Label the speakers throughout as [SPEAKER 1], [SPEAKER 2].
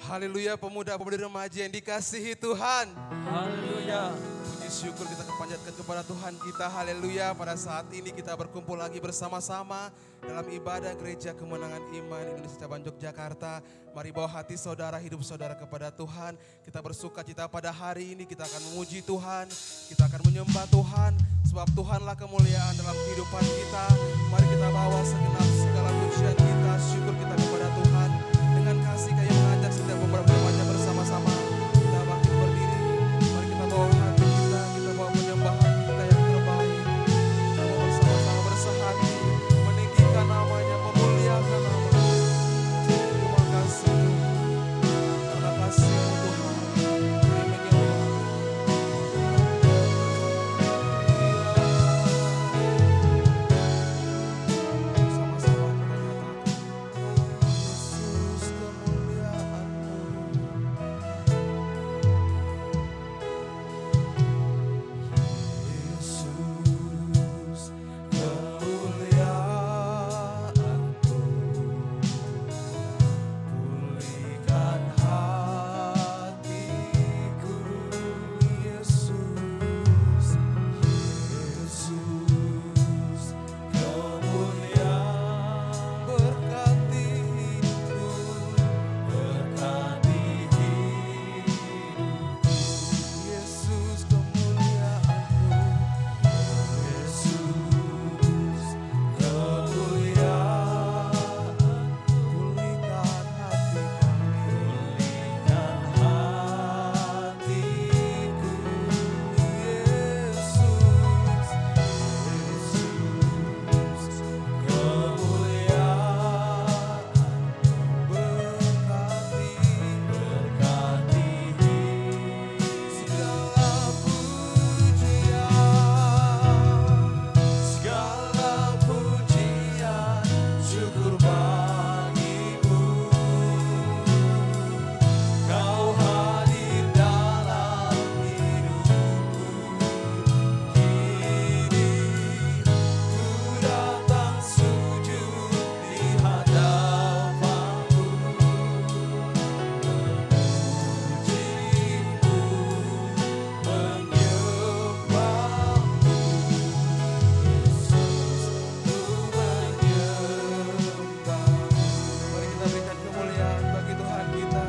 [SPEAKER 1] Haleluya, pemuda-pemudi remaja yang dikasihi Tuhan.
[SPEAKER 2] Haleluya.
[SPEAKER 1] Puji syukur kita kepanjatkan kepada Tuhan kita. Haleluya, pada saat ini kita berkumpul lagi bersama-sama dalam ibadah Gereja Kemenangan Iman Indonesia Cabang Yogyakarta. Mari bawa hati saudara, hidup saudara kepada Tuhan. Kita bersuka cita pada hari ini, kita akan memuji Tuhan, kita akan menyembah Tuhan. Sebab Tuhanlah kemuliaan dalam kehidupan kita. Mari kita bawa segenap segala pujian kita, syukur kita kepada Tuhan. Dengan kasih kayu mengajak setiap beberapa remaja bersama-sama. Kita bangkit berdiri, mari kita bawa hati kita bawa penyembahan kita yang terbaik. Kita mau bersama-sama bersehati, meninggikan namanya, memuliakan namanya. Terima kasih Tuhan, karena kasih-Mu Tuhan, kami menyembah. Sama-sama kita nyatakan, Yesus kemuliaan-Mu. Yesus kemuliaan-Mu, pulihkan hatiku. Yesus, Yesus kemuliaan, berkati hidupku, berkati hidupku. Yesus kemuliaan-Mu, Yesus kemuliaan, pulihkan hati kami, pulihkan hatiku. Yesus, Yesus kemuliaan, berkati segala pujian, syukur bagimu. Kau hadir dalam hidupku, kini ku datang sujud di hadapanmu, memujimu, menyembahmu. Yesus, ku menyembahmu. Mari kita berikan kemuliaan bagi Tuhan kita.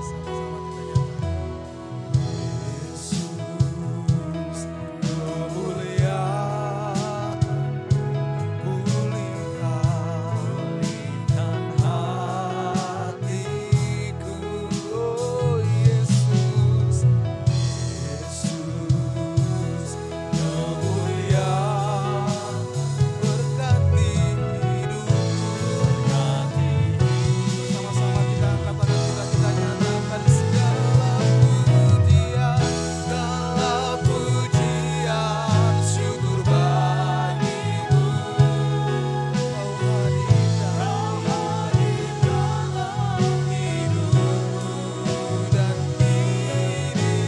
[SPEAKER 1] Sama-sama kita nyatakan, Yesus kemuliaan, pulihkan hatiku. Oh Yesus, Yesus kemuliaan, berkati hidupku. Sama-sama kita angkat tangan kita nyatakan segala pujian, syukur bagimu. Kau hadir dalam hidupku, dan kini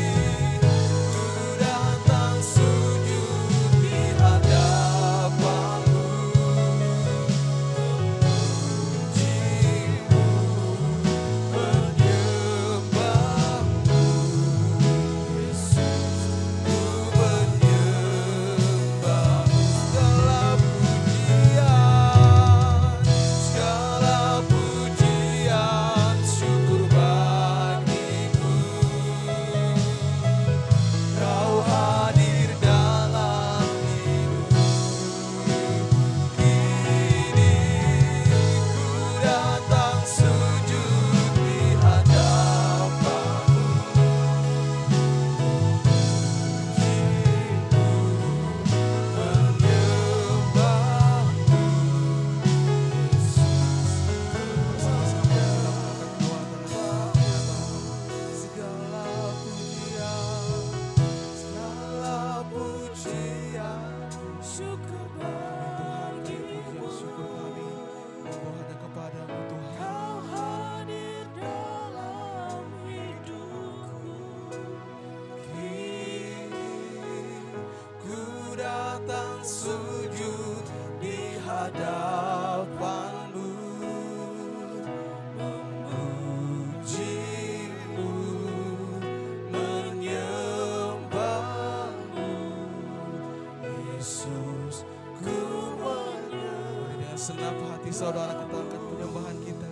[SPEAKER 1] ku datang sujud di hadapanmu, memujimu, menyembahmu. Yesus, ku menyembahmu. Segala pujian, syukur bagimu. Kau hadir dalam hidupku, kini ku datang sujud di hadapanmu, menyembahmu. Bersama-sama kita mengangkat kedua tangan kita, segala pujian, syukur bagimu. Syukur kami membawa hanya kepadamu Tuhan. Kau hadir dalam hidupku, kini ku datang sujud di hadapanmu, Senap hati saudara, kita angkat penyembahan kita.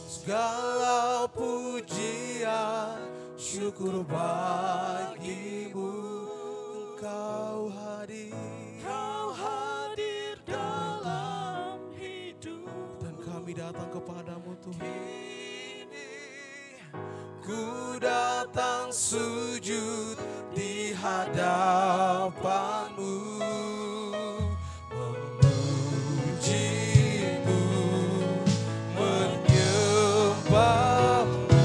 [SPEAKER 1] Segala pujian, syukur bagimu. Engkau hadir dalam hidup, dan kami datang kepadamu Tuhan. Ku datang sujud di hadapanmu, memujimu, menyembahmu.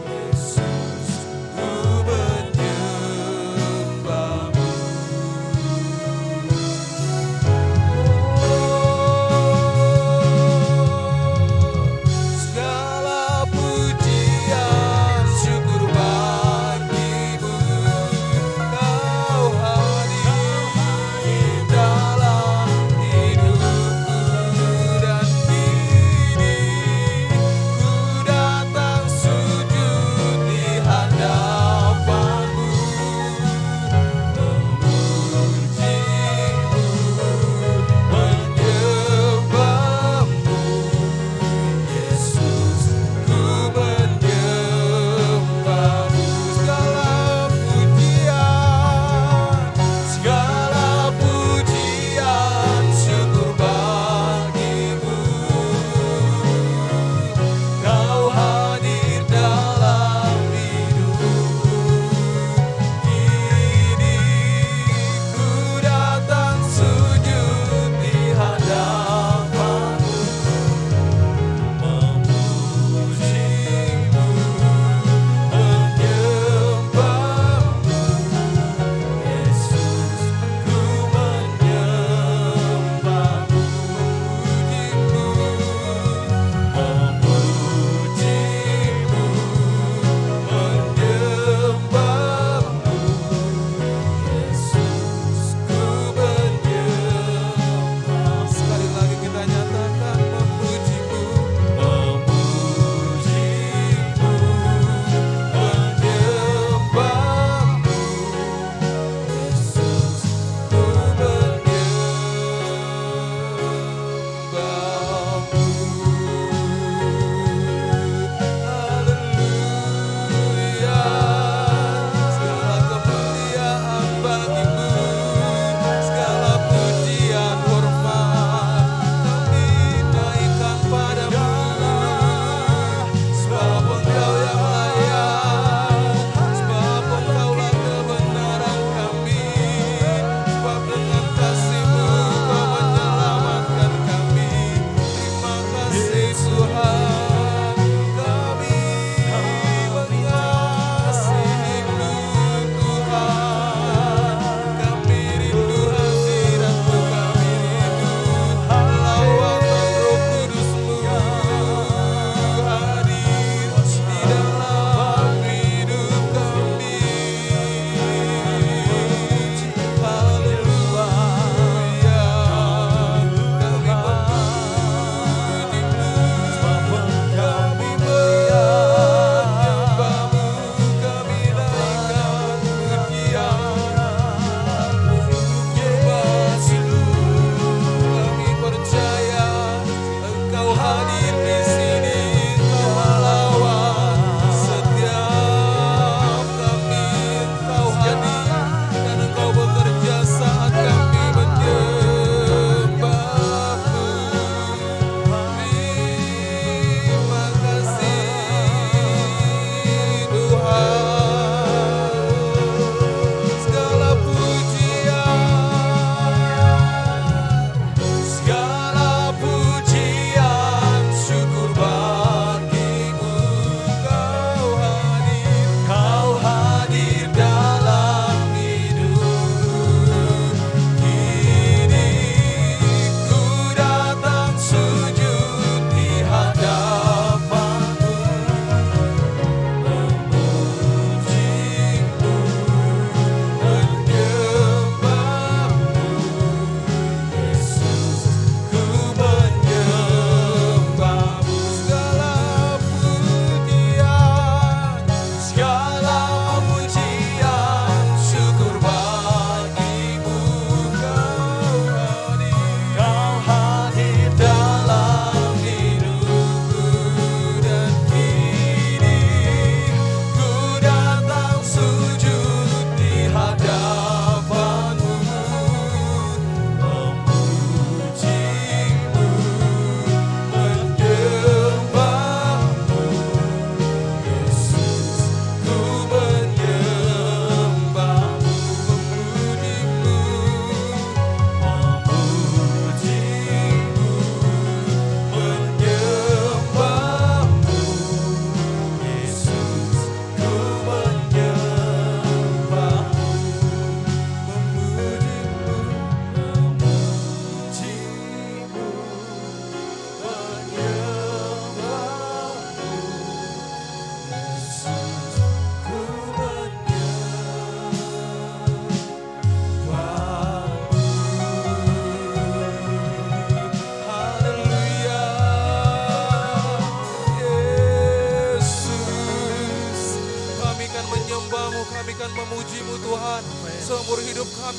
[SPEAKER 1] Yesus, ku menyembahmu. Segala pujian, syukur bagimu. Kau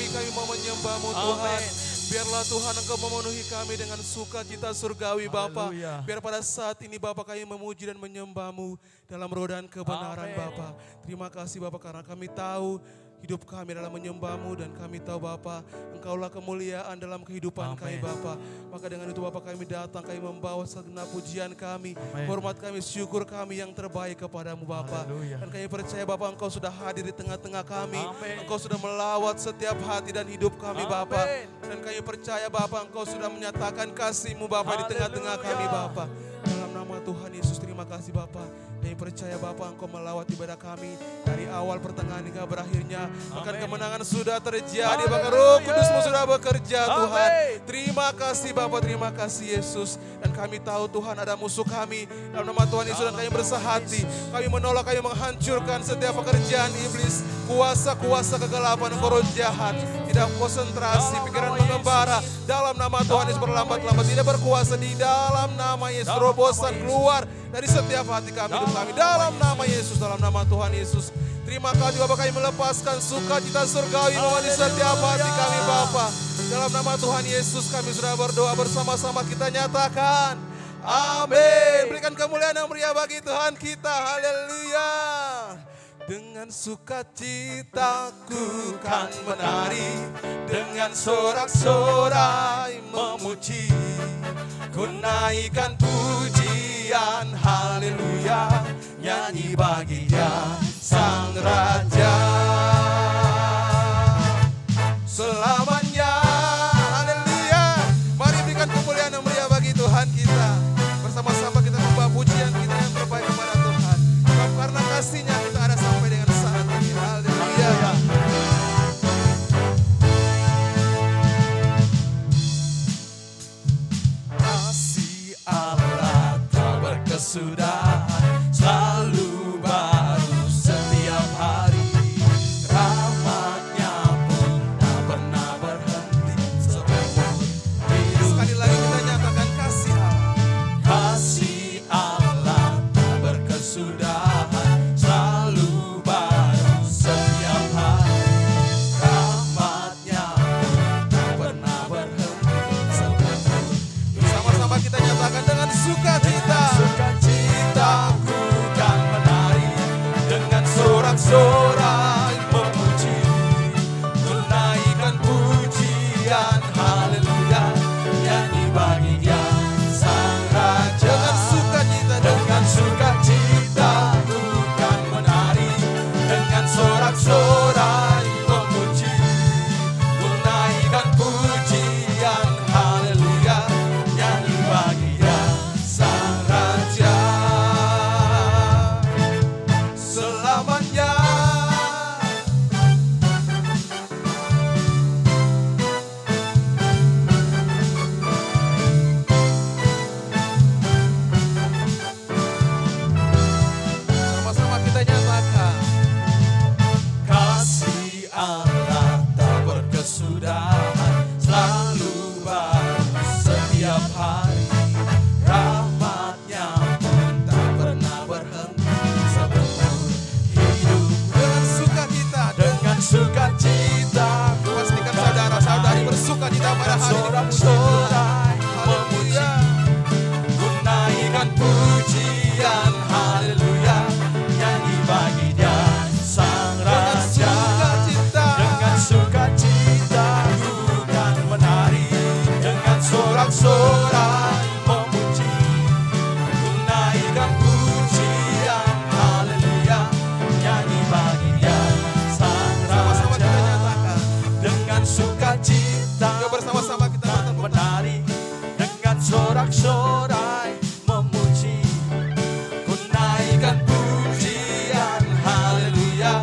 [SPEAKER 1] kami mau menyembah-Mu Tuhan. Biarlah Tuhan Engkau memenuhi kami dengan sukacita surgawi Bapa. Biar pada saat ini Bapa kami memuji dan menyembah-Mu dalam roh dan kebenaran Bapa. Terima kasih Bapa karena kami tahu hidup kami adalah menyembah-Mu dan kami tahu Bapa Engkaulah kemuliaan dalam kehidupan kami Bapa. Maka dengan itu Bapa kami datang, kami membawa segenap pujian kami, hormat kami, syukur kami yang terbaik kepadamu Bapa. Dan kami percaya Bapa Engkau sudah hadir di tengah-tengah kami. Engkau sudah melawat setiap hati dan hidup kami Bapa. Dan kami percaya Bapa Engkau sudah menyatakan kasih-Mu Bapa di tengah-tengah kami Bapa. Dalam nama Tuhan Yesus terima kasih Bapa. Kami percaya Bapa Engkau melawat ibadah kami dari awal pertengahan hingga berakhirnya. Bahkan kemenangan sudah terjadi, bahkan Roh Kudus-Mu sudah bekerja Tuhan. Terima kasih Bapa, terima kasih Yesus. Dan kami tahu Tuhan ada musuh kami. Dalam nama Tuhan Yesus dan kami bersahati. Kami menolak, kami menghancurkan setiap pekerjaan iblis. Kuasa-kuasa kegelapan, roh jahat. Tidak konsentrasi, pikiran mengembara. Dalam nama Tuhan Yesus berlambat-lambat. Tidak berkuasa di dalam nama Yesus. Roh bosan keluar dari setiap hati kami, hidup kami. Dalam nama Yesus, dalam nama Tuhan Yesus. Terima kasih Bapak kami melepaskan sukacita surgawi di setiap hati kami Bapak. Dalam nama Tuhan Yesus kami sudah berdoa bersama-sama kita nyatakan. Amin. Berikan kemuliaan yang meriah bagi Tuhan kita. Haleluya. Dengan sukacitaku kan menari, dengan sorak-sorai memuji, ku naikkan pujian, haleluya, nyanyi bagi Dia Sang Raja. Selamanya, haleluya. Mari berikan kemuliaan yang meriah bagi Tuhan kita. Bersama-sama kita membawa pujian kita yang terbaik kepada Tuhan. Sebab karena kasih-Nya kita ada sampai dengan saat ini. Haleluya. Kasih Allah tak berkesudahan, selalu baru setiap hari. Rahmat-Nya pun tak pernah berhenti seumur hidup. Sekali lagi kita nyatakan kasih Allah. Kasih Allah tak berkesudahan, selalu baru setiap hari. Rahmat-Nya pun tak pernah berhenti seumur hidup. Sama-sama kita nyatakan dengan sukacita. Sukacitaku kan menari, dengan sorak-sorai memuji, ku naikkan pujian, haleluya, nyanyi bagi Dia Sang Raja. Dengan sukacitaku kan menari, dengan sorak-sorai memuji, ku naikkan pujian, haleluya, nyanyi bagi Dia Sang Raja. Selamanya. Sama-sama kita nyatakan. Kasih Allah tak berkesudahan, selalu baru setiap hari. Rahmat-Nya pun tak pernah berhenti seumur hidup. Dengan sukacita, dengan sukacita, pastikan saudara-saudari bersukacita pada hari ini. Sorak-sorai memuji, ku naikkan pujian, haleluya, nyanyi bagi Dia Sang Raja. Dengan sukacita ku kan menari, dengan sorak-sorai memuji, ku naikkan pujian, haleluya, nyanyi bagi Dia Sang Raja. Sama-sama kita nyatakan. Dengan sukacita bersama-sama kita menari, dengan sorak-sorai memuji, ku naikkan pujian, haleluya,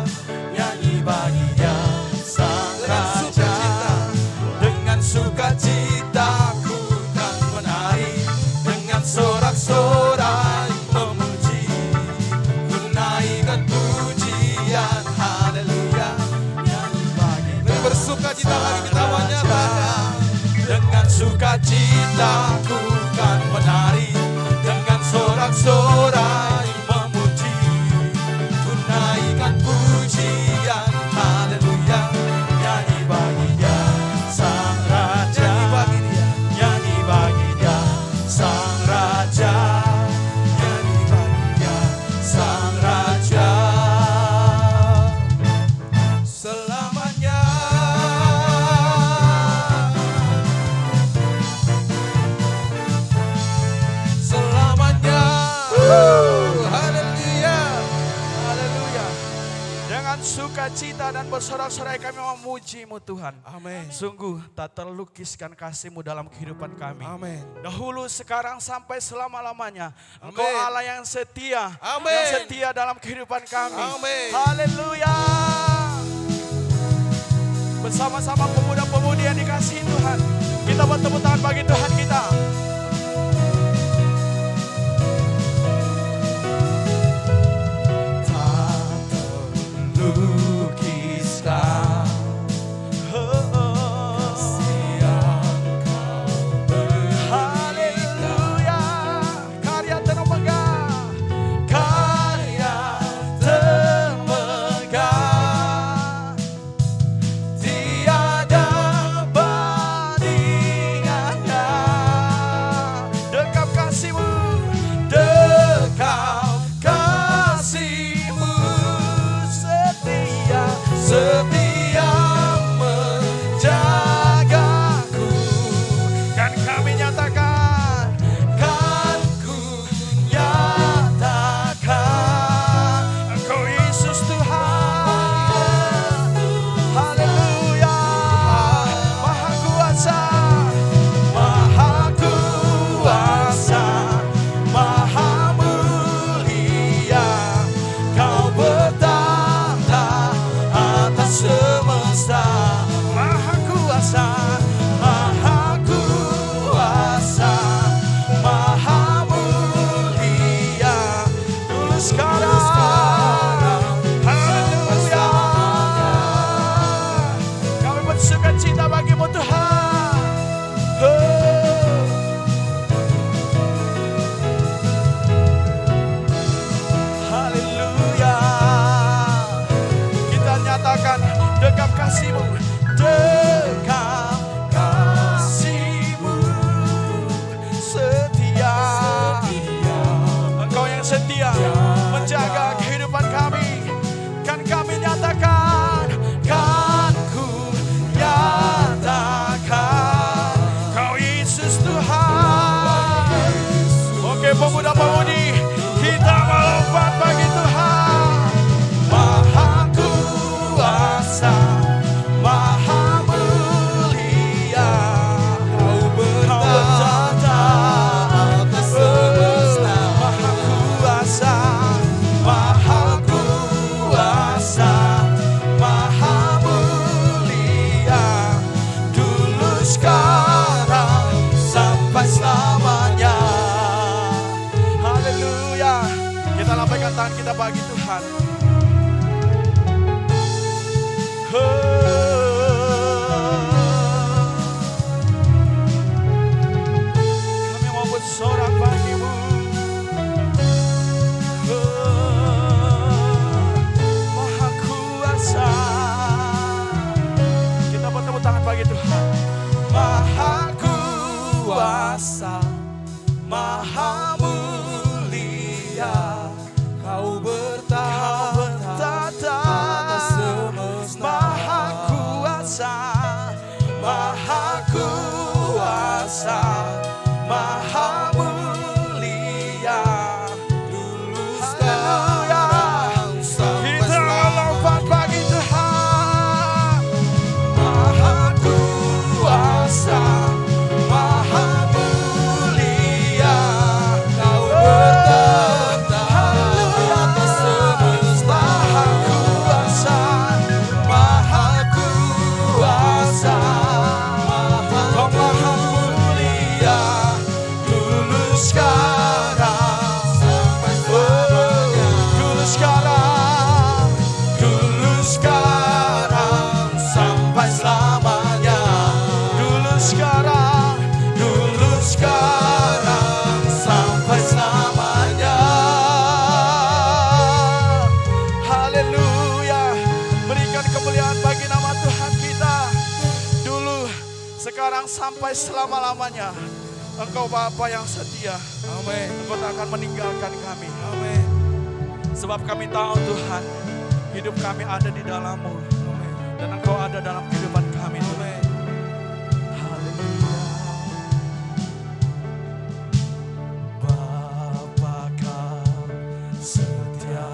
[SPEAKER 1] nyanyi bagi Dia Sang Raja. Dengan sukacita ku kan menari, dengan sorak-sorai memuji, ku naikkan pujian, haleluya, nyanyi bagi Dia. Bersukacita lagi kita menyatakan. Dengan sukacita ku kan menari, dengan sorak-sorai memuji, ku naikkan pujian, haleluya, nyanyi bagi Dia
[SPEAKER 2] bersukacita dan bersorak-sorai kami memuji-Mu Tuhan.
[SPEAKER 1] Amin.
[SPEAKER 2] Sungguh tak terlukiskan kasih-Mu dalam kehidupan kami.
[SPEAKER 1] Amin.
[SPEAKER 2] Dahulu, sekarang, sampai selama-lamanya.
[SPEAKER 1] Amin.
[SPEAKER 2] Engkau Allah yang setia.
[SPEAKER 1] Amin.
[SPEAKER 2] Yang setia dalam kehidupan kami.
[SPEAKER 1] Amin.
[SPEAKER 2] Haleluya. Bersama-sama pemuda-pemudi yang dikasihi Tuhan, kita bertepuk tangan bagi Tuhan kita. Lukiskan kasih yang Kau berikan. Haleluya. Karya termegah, karya termegah, tiada bandingannya. Dekap kasih-Mu, dekap kasih-Mu, setia menjagaku. Kan kami nyatakan, kan ku nyatakan, Engkau Yesus Tuhan. Haleluya. Maha kuasa, maha kuasa, maha mulia, Kau bertahta atas semesta. Maha kuasa, maha kuasa, maha mulia, dulu sekarang. Haleluya. Kami bersukacita bagi-Mu Tuhan. Haleluya. Kita nyatakan, dekap kasih-Mu, dekap kasih-Mu, setia. Engkau yang setia menjaga kehidupan kami. Kan kami nyatakan, kan ku nyatakan, Kau Yesus Tuhan. Oke, pemuda-pemudi, kita melompat bagi Tuhan. Maha kuasa, maha mulia, Kau bertahta atas semesta. Maha kuasa, maha kuasa, maha mulia, dulu sekarang sampai selamanya. Haleluya. Kita lambaikan tangan kita bagi Tuhan. Kami mau bersorak bagi-Mu. Maha kuasa. Kita bertepuk tangan bagi Tuhan. Maha kuasa, maha mulia, Kau bertahta atas semesta. Maha kuasa, maha kuasa, maha mulia, dulu sekarang sampai kita lompat bagi Tuhan. Maha kuasa, maha mulia, Kau bertahta atas semesta. Maha kuasa, maha kuasa, maha mulia, dulu sekarang sampai selamanya. Dulu sekarang, dulu sekarang sampai selamanya. Dulu sekarang, dulu sekarang sampai selamanya. Haleluya. Berikan kemuliaan bagi nama Tuhan kita. Dulu, sekarang, sampai selama-lamanya. Engkau Bapa yang setia.
[SPEAKER 1] Amin.
[SPEAKER 2] Engkau tak akan meninggalkan kami.
[SPEAKER 1] Amin.
[SPEAKER 2] Sebab kami tahu Tuhan, hidup kami ada di dalam-Mu. Dan Engkau ada dalam kehidupan kami.
[SPEAKER 1] Amin.
[SPEAKER 2] Haleluya. Bapa Kau setia.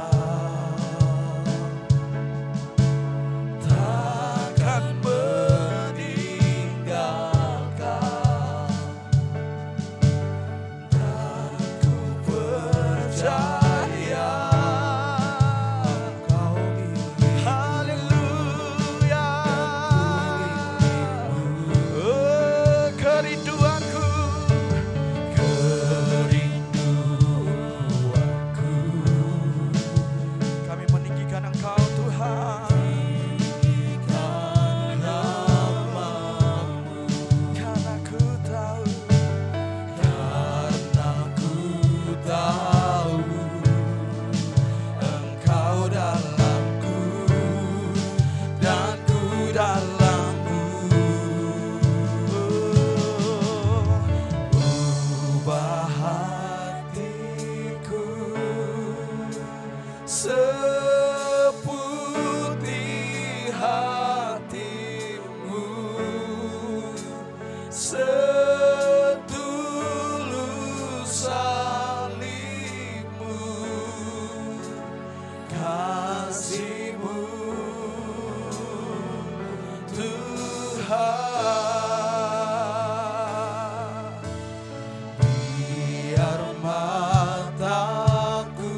[SPEAKER 2] Biar mataku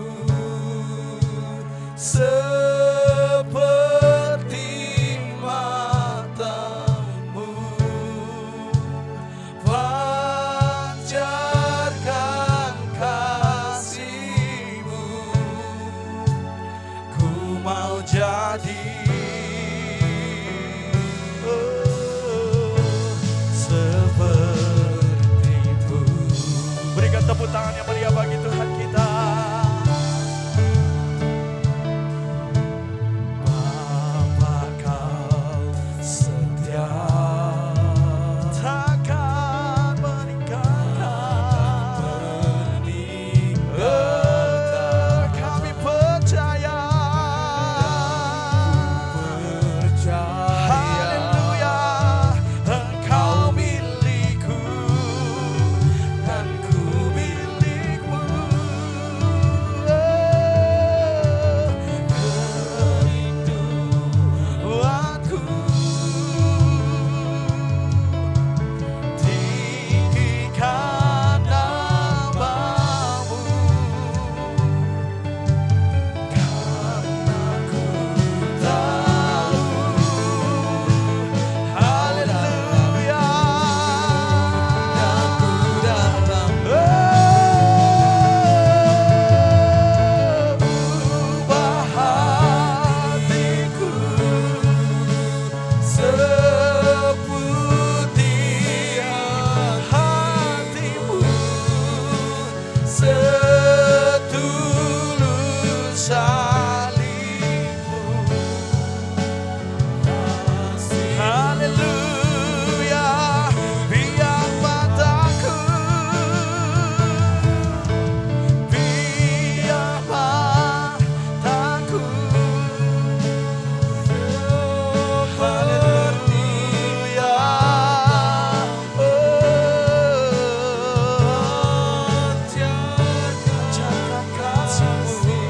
[SPEAKER 2] seperti matamu, pancarkan kasih-Mu. Ku mau jadi seperti-Mu. Berikan tepuk tangan yang meriah bagi Tuhan kita. Bapa, Kau setia, takkan meninggalkan. Kami percaya. Haleluya, Engkau milikku dan ku milikmu. Kerinduanku tinggikan namamu, karena ku tahu. Haleluya, aku datang. Ubah hatiku seputih hati-Mu, setulus salib-Mu. Haleluya, biar mataku, biar mataku haleluya, pancarkan kasih-Mu.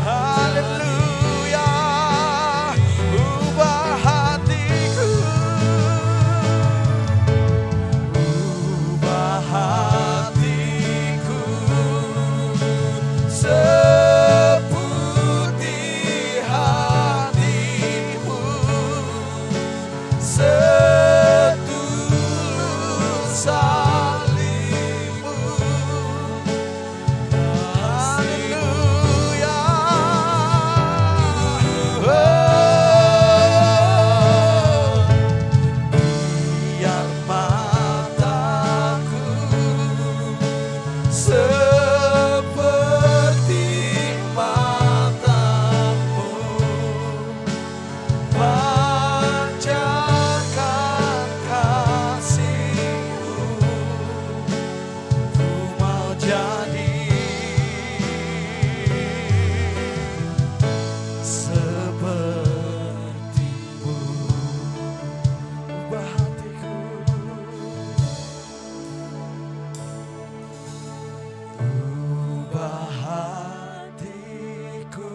[SPEAKER 2] Haleluya, ubah hatiku, ubah hatiku seputih hati-Mu, setulus salib-Mu. Haleluya, biar mataku seperti matamu, pancarkan kasih-Mu. Ku mau jadi seperti-Mu. Ubah hatiku, ubah hatiku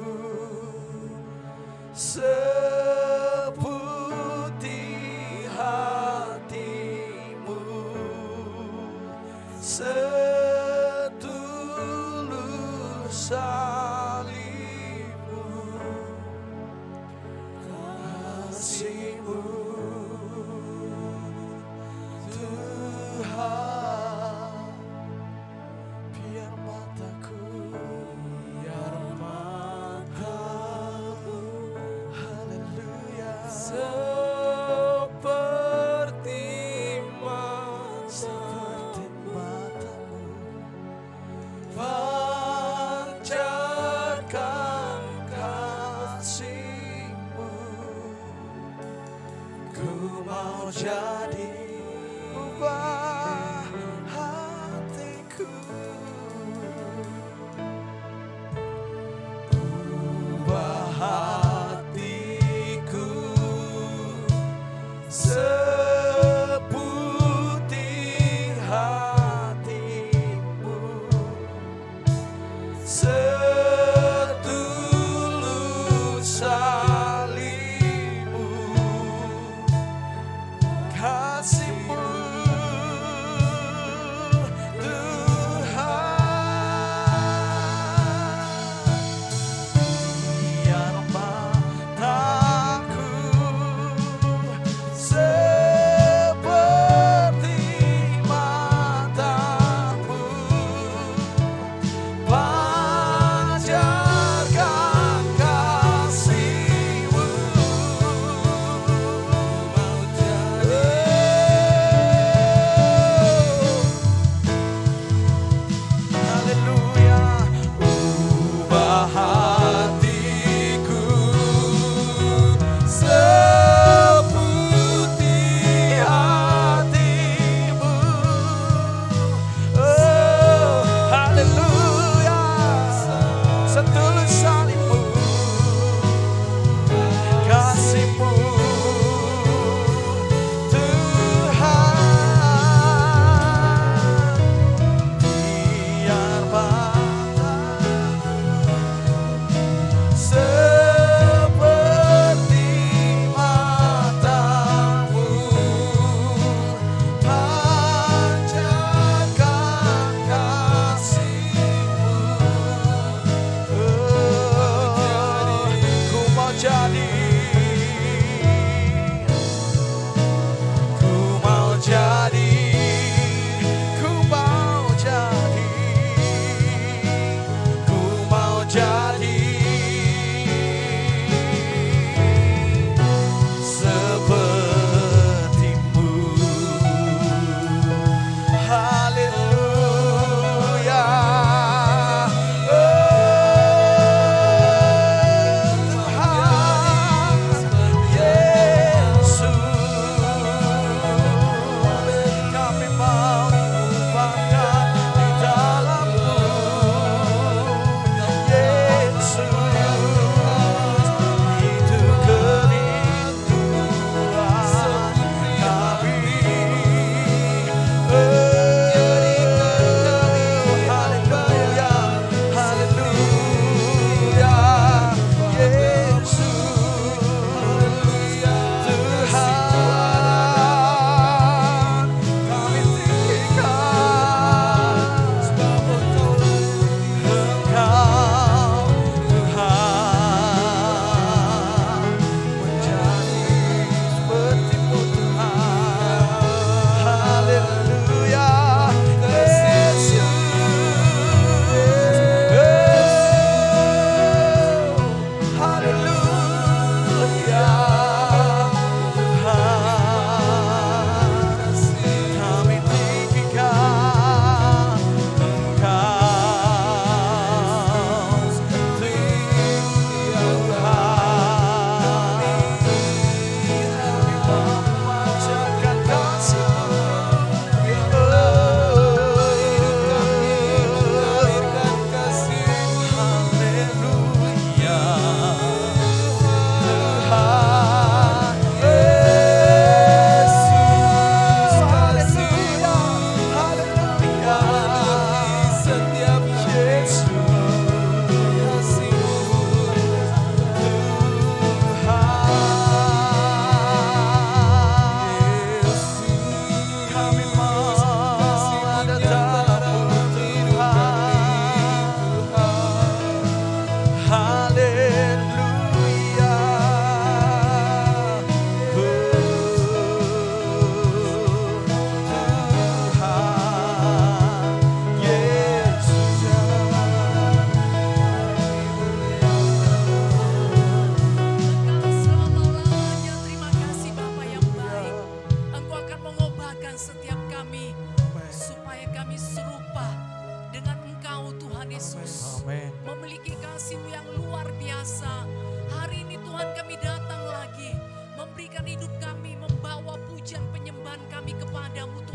[SPEAKER 2] seputih hati-Mu, setulus salib-Mu. Kasih-Mu Tuhan, biar mataku, haleluya, seperti matamu, pancarkan kasih-Mu. Ku mau jadi, ubah hatiku, ubah hatiku seputih hati-Mu, setulus salib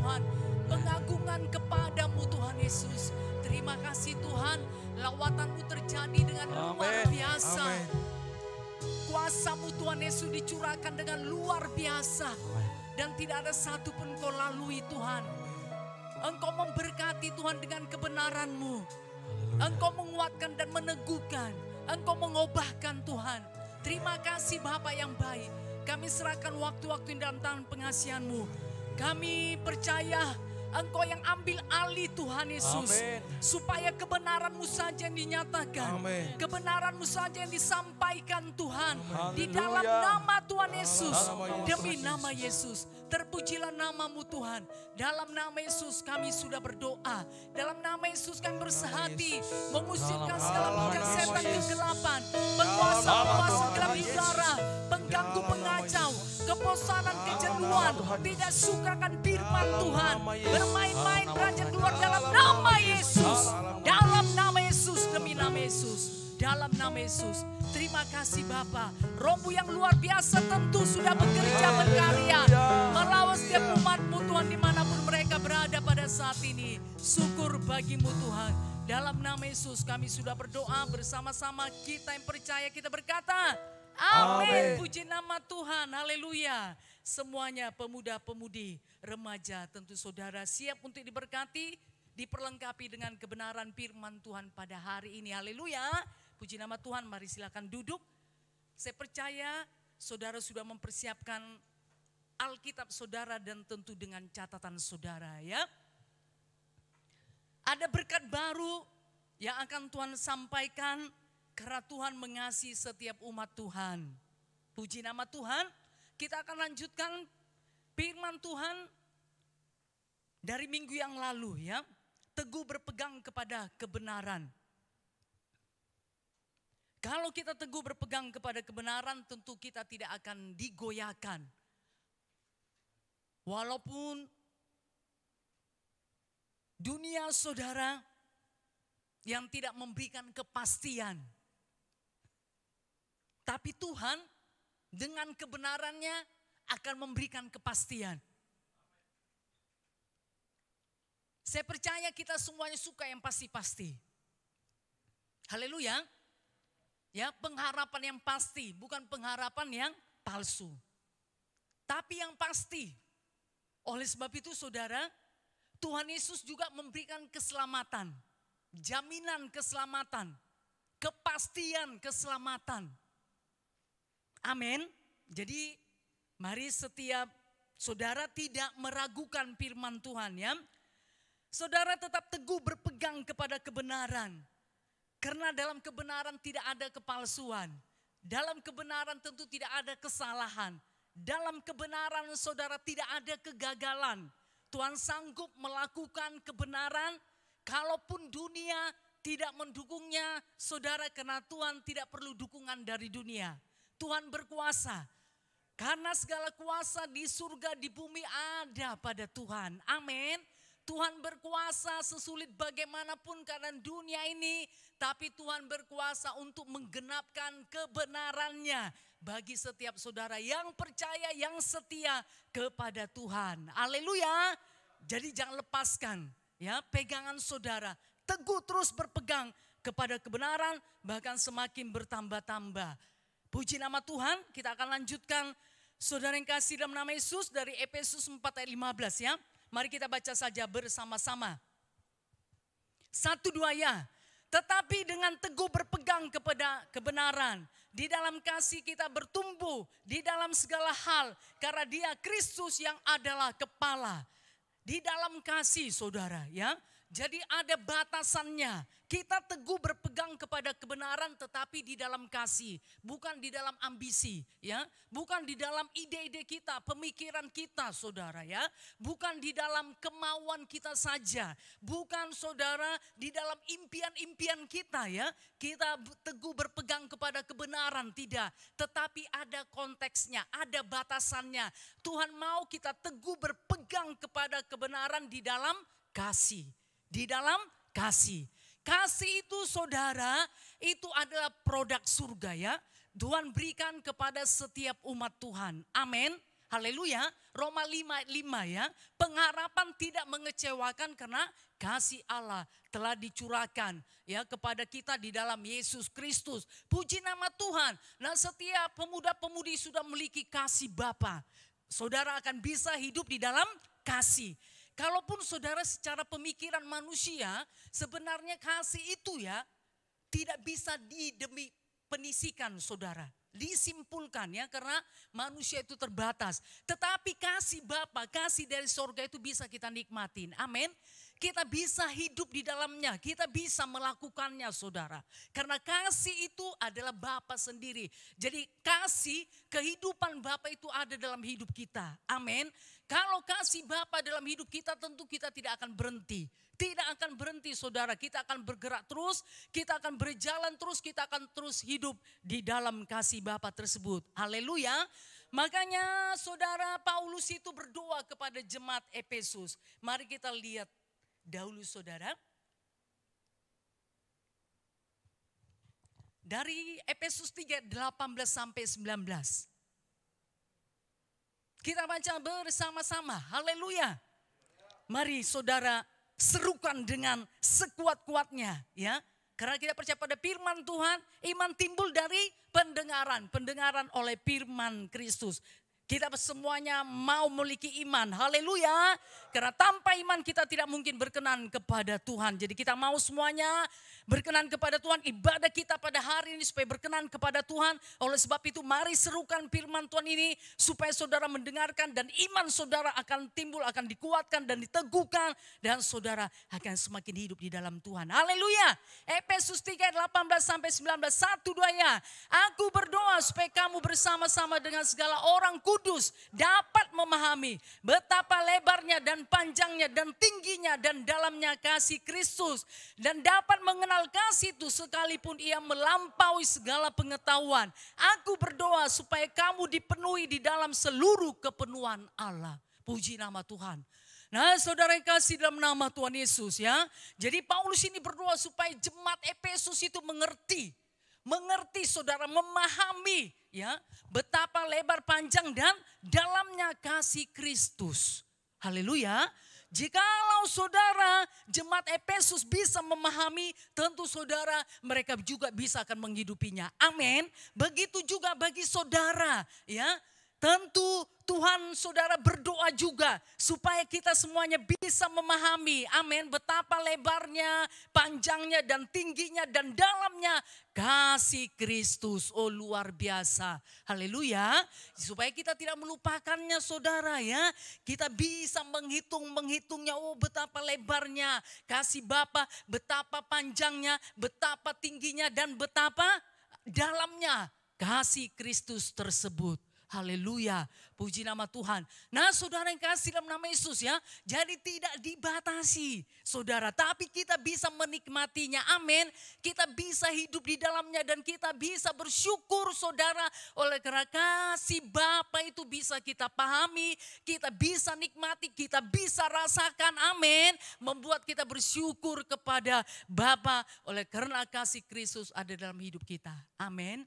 [SPEAKER 3] Tuhan. Pengagungan kepadamu Tuhan Yesus. Terima kasih Tuhan, lawatan-Mu terjadi dengan luar biasa.
[SPEAKER 1] Amin.
[SPEAKER 3] Kuasa-Mu Tuhan Yesus dicurahkan dengan luar biasa. Dan tidak ada satu pun Kau lalui Tuhan. Engkau memberkati Tuhan dengan kebenaran-Mu. Engkau menguatkan dan meneguhkan. Engkau mengubahkan Tuhan. Terima kasih Bapa yang baik. Kami serahkan waktu-waktu dalam tangan pengasihan-Mu. Kami percaya Engkau yang ambil alih Tuhan Yesus.
[SPEAKER 2] Amin.
[SPEAKER 3] Supaya kebenaran-Mu saja yang dinyatakan.
[SPEAKER 1] Amin.
[SPEAKER 3] Kebenaran-Mu saja yang disampaikan Tuhan. Di
[SPEAKER 2] Haleluya.
[SPEAKER 3] dalam nama Tuhan Yesus.
[SPEAKER 1] Dalam nama
[SPEAKER 3] Demi
[SPEAKER 1] Yesus.
[SPEAKER 3] nama Yesus. Terpujilah nama-Mu Tuhan. Dalam nama Yesus kami sudah berdoa. Dalam nama Yesus kami bersehati. Mengusirkan segala
[SPEAKER 1] Dalam
[SPEAKER 3] pekerjaan
[SPEAKER 1] nama
[SPEAKER 3] setan
[SPEAKER 1] Yesus.
[SPEAKER 3] kegelapan. Penguasa-penguasa
[SPEAKER 2] Dalam
[SPEAKER 3] gelap
[SPEAKER 2] nama
[SPEAKER 3] udara. Pengganggu
[SPEAKER 1] Dalam nama
[SPEAKER 3] pengacau.
[SPEAKER 1] Yesus.
[SPEAKER 3] Kebosanan kejenuhan. Tidak sukakan firman
[SPEAKER 1] Dalam
[SPEAKER 3] Tuhan.
[SPEAKER 1] nama Yesus.
[SPEAKER 3] Bermain-main raja keluar dalam
[SPEAKER 1] Dalam
[SPEAKER 3] nama
[SPEAKER 1] nama
[SPEAKER 3] Yesus.
[SPEAKER 1] Dalam
[SPEAKER 3] Dalam nama Yesus. Demi nama Yesus. Dalam nama Yesus. Terima kasih Bapa. Roh-Mu yang luar biasa tentu sudah bekerja berkarya. Melawat setiap umat-Mu Tuhan dimanapun mereka berada pada saat ini. Syukur bagi-Mu Tuhan. Dalam nama Yesus kami sudah berdoa bersama-sama, kita yang percaya kita berkata amin. Puji nama Tuhan. Haleluya. Semuanya pemuda-pemudi, remaja, tentu saudara siap untuk diberkati, diperlengkapi dengan kebenaran firman Tuhan pada hari ini. Haleluya. Puji nama Tuhan, mari silakan duduk. Saya percaya saudara sudah mempersiapkan Alkitab saudara dan tentu dengan catatan saudara ya. Ada berkat baru yang akan Tuhan sampaikan karena Tuhan mengasihi setiap umat Tuhan. Puji nama Tuhan, kita akan lanjutkan firman Tuhan dari minggu yang lalu ya. Teguh berpegang kepada kebenaran. Kalau kita teguh berpegang kepada kebenaran, tentu kita tidak akan digoyahkan. Walaupun dunia saudara yang tidak memberikan kepastian. Tapi Tuhan dengan kebenarannya akan memberikan kepastian. Saya percaya kita semuanya suka yang pasti-pasti. Haleluya. Ya, pengharapan yang pasti, bukan pengharapan yang palsu. Tapi yang pasti. Oleh sebab itu saudara, Tuhan Yesus juga memberikan keselamatan, jaminan keselamatan, kepastian keselamatan. Amin. Jadi mari setiap saudara tidak meragukan firman Tuhan ya. Saudara tetap teguh berpegang kepada kebenaran. Karena dalam kebenaran tidak ada kepalsuan. Dalam kebenaran tentu tidak ada kesalahan. Dalam kebenaran saudara tidak ada kegagalan. Tuhan sanggup melakukan kebenaran. Kalaupun dunia tidak mendukungnya, saudara, karena Tuhan tidak perlu dukungan dari dunia. Tuhan berkuasa. Karena segala kuasa di surga di bumi ada pada Tuhan. Amin. Tuhan berkuasa sesulit bagaimanapun keadaan dunia ini. Tapi Tuhan berkuasa untuk menggenapkan kebenarannya. Bagi setiap saudara yang percaya, yang setia kepada Tuhan. Haleluya. Jadi jangan lepaskan ya pegangan saudara. Teguh terus berpegang kepada kebenaran, bahkan semakin bertambah-tambah. Puji nama Tuhan, kita akan lanjutkan saudara yang kasih dalam nama Yesus dari Efesus 4 ayat 15 ya. Mari kita baca saja bersama-sama. 1, 2 ya. Tetapi dengan teguh berpegang kepada kebenaran. Di dalam kasih kita bertumbuh di dalam segala hal. Karena dia Kristus yang adalah kepala. Di dalam kasih saudara ya. Jadi ada batasannya. Kita teguh berpegang kepada kebenaran tetapi di dalam kasih. Bukan di dalam ambisi ya. Bukan di dalam ide-ide kita, pemikiran kita saudara ya. Bukan di dalam kemauan kita saja. Bukan saudara di dalam impian-impian kita ya. Kita teguh berpegang kepada kebenaran tidak. Tetapi ada konteksnya, ada batasannya. Tuhan mau kita teguh berpegang kepada kebenaran di dalam kasih. Di dalam kasih. Kasih itu saudara, itu adalah produk surga ya. Tuhan berikan kepada setiap umat Tuhan. Amin. Haleluya. Roma 5:5 ya. Pengharapan tidak mengecewakan karena kasih Allah telah dicurahkan ya kepada kita di dalam Yesus Kristus. Puji nama Tuhan. Nah, setiap pemuda-pemudi sudah memiliki kasih Bapa. Saudara akan bisa hidup di dalam kasih. Kalaupun saudara secara pemikiran manusia, sebenarnya kasih itu ya tidak bisa didefinisikan saudara. Disimpulkan ya, karena manusia itu terbatas. Tetapi kasih Bapa, kasih dari sorga itu bisa kita nikmatin. Amin. Kita bisa hidup di dalamnya, kita bisa melakukannya saudara. Karena kasih itu adalah Bapa sendiri. Jadi kasih, kehidupan Bapa itu ada dalam hidup kita. Amin. Kalau kasih Bapa dalam hidup kita, tentu kita tidak akan berhenti. Tidak akan berhenti saudara, kita akan bergerak terus, kita akan berjalan terus, kita akan terus hidup di dalam kasih Bapa tersebut. Haleluya. Makanya saudara Paulus itu berdoa kepada jemaat Efesus. Mari kita lihat dahulu saudara. Dari Efesus 3, 18 sampai 19. Kita baca bersama-sama. Haleluya. Mari saudara serukan dengan sekuat-kuatnya ya. Karena kita percaya pada firman Tuhan, iman timbul dari pendengaran. Pendengaran oleh firman Kristus. Kita semuanya mau memiliki iman. Haleluya. Karena tanpa iman kita tidak mungkin berkenan kepada Tuhan. Jadi kita mau semuanya berkenan kepada Tuhan. Ibadah kita pada hari ini supaya berkenan kepada Tuhan. Oleh sebab itu mari serukan firman Tuhan ini supaya saudara mendengarkan dan iman saudara akan timbul, akan dikuatkan dan diteguhkan. Dan saudara akan semakin hidup di dalam Tuhan. Haleluya. Efesus 3, 18 sampai 19. 1, 2 ya. Aku berdoa supaya kamu bersama-sama dengan segala orang kudus dapat memahami betapa lebarnya dan panjangnya dan tingginya dan dalamnya kasih Kristus. Dan dapat mengenal kasih itu sekalipun ia melampaui segala pengetahuan. Aku berdoa supaya kamu dipenuhi di dalam seluruh kepenuhan Allah. Puji nama Tuhan. Nah saudara yang kasih dalam nama Tuhan Yesus ya. Jadi Paulus ini berdoa supaya jemaat Efesus itu mengerti saudara, memahami ya betapa lebar, panjang dan dalamnya kasih Kristus. Haleluya. Jikalau saudara jemaat Efesus bisa memahami, tentu saudara mereka juga bisa akan menghidupinya. Amin. Begitu juga bagi saudara ya. Tentu Tuhan saudara berdoa juga supaya kita semuanya bisa memahami, amin, betapa lebarnya, panjangnya dan tingginya dan dalamnya kasih Kristus. Oh luar biasa, haleluya. Supaya kita tidak melupakannya saudara ya. Kita bisa menghitungnya, oh betapa lebarnya kasih Bapa, betapa panjangnya, betapa tingginya dan betapa dalamnya kasih Kristus tersebut. Haleluya, puji nama Tuhan. Nah saudara yang kasih dalam nama Yesus ya. Jadi tidak dibatasi saudara. Tapi kita bisa menikmatinya, amin. Kita bisa hidup di dalamnya dan kita bisa bersyukur saudara. Oleh karena kasih Bapa itu bisa kita pahami. Kita bisa nikmati, kita bisa rasakan, amin. Membuat kita bersyukur kepada Bapa. Oleh karena kasih Kristus ada dalam hidup kita, amin.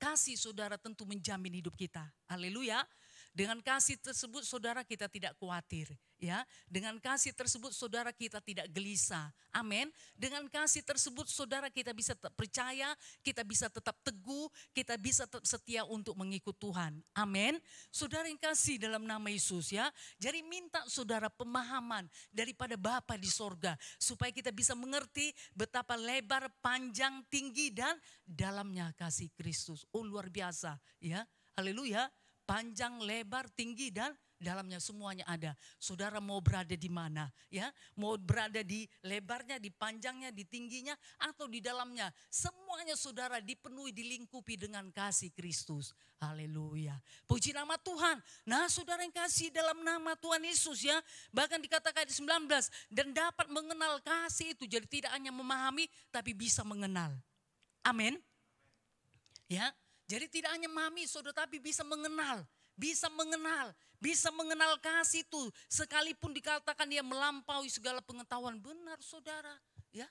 [SPEAKER 3] Kasih saudara tentu menjamin hidup kita. Haleluya. Dengan kasih tersebut saudara kita tidak khawatir. Ya, dengan kasih tersebut saudara kita tidak gelisah. Amin. Dengan kasih tersebut saudara kita bisa tetap percaya, kita bisa tetap teguh, kita bisa tetap setia untuk mengikut Tuhan. Amin. Saudara yang kasih dalam nama Yesus ya. Jadi minta saudara pemahaman daripada Bapa di sorga. Supaya kita bisa mengerti betapa lebar, panjang, tinggi dan dalamnya kasih Kristus. Oh luar biasa ya. Haleluya. Panjang, lebar, tinggi dan dalamnya semuanya ada. Saudara mau berada di mana ya? Mau berada di lebarnya, di panjangnya, di tingginya atau di dalamnya. Semuanya saudara dipenuhi, dilingkupi dengan kasih Kristus. Haleluya. Puji nama Tuhan. Nah saudara yang kasih dalam nama Tuhan Yesus ya. Bahkan dikatakan di 19. Dan dapat mengenal kasih itu. Jadi tidak hanya memahami tapi bisa mengenal. Amin. Ya. Jadi tidak hanya memahami saudara tapi bisa mengenal. Bisa mengenal kasih itu. Sekalipun dikatakan dia melampaui segala pengetahuan. Benar saudara. Ya,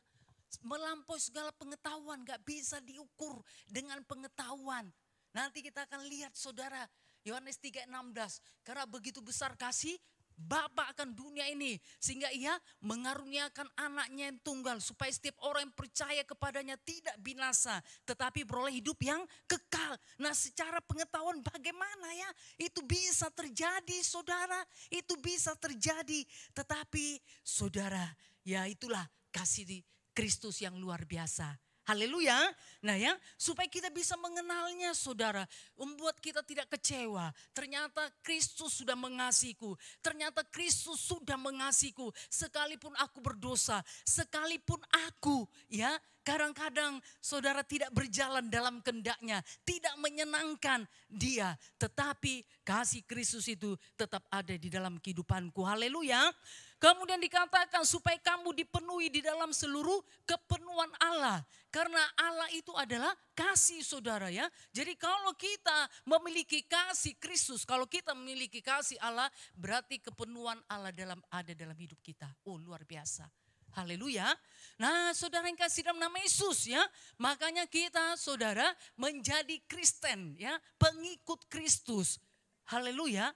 [SPEAKER 3] melampaui segala pengetahuan. Gak bisa diukur dengan pengetahuan. Nanti kita akan lihat saudara. Yohanes 3:16. Karena begitu besar kasih Bapa akan dunia ini, sehingga ia mengaruniakan anaknya yang tunggal, supaya setiap orang yang percaya kepadanya tidak binasa, tetapi beroleh hidup yang kekal. Nah, secara pengetahuan bagaimana ya itu bisa terjadi, saudara? Itu bisa terjadi. Tetapi saudara, ya itulah kasih di Kristus yang luar biasa. Haleluya. Nah ya, supaya kita bisa mengenalnya, saudara, membuat kita tidak kecewa. Ternyata Kristus sudah mengasihiku. Ternyata Kristus sudah mengasihiku. Sekalipun aku berdosa, sekalipun aku ya kadang-kadang saudara tidak berjalan dalam kehendaknya, tidak menyenangkan dia, tetapi kasih Kristus itu tetap ada di dalam kehidupanku. Haleluya. Kemudian dikatakan supaya kamu dipenuhi di dalam seluruh kepenuhan Allah. Karena Allah itu adalah kasih, saudara ya. Jadi kalau kita memiliki kasih Kristus, kalau kita memiliki kasih Allah, berarti kepenuhan Allah ada dalam hidup kita. Oh, luar biasa. Haleluya. Nah, saudara yang kasih dalam nama Yesus ya. Makanya kita, saudara, menjadi Kristen ya, pengikut Kristus. Haleluya.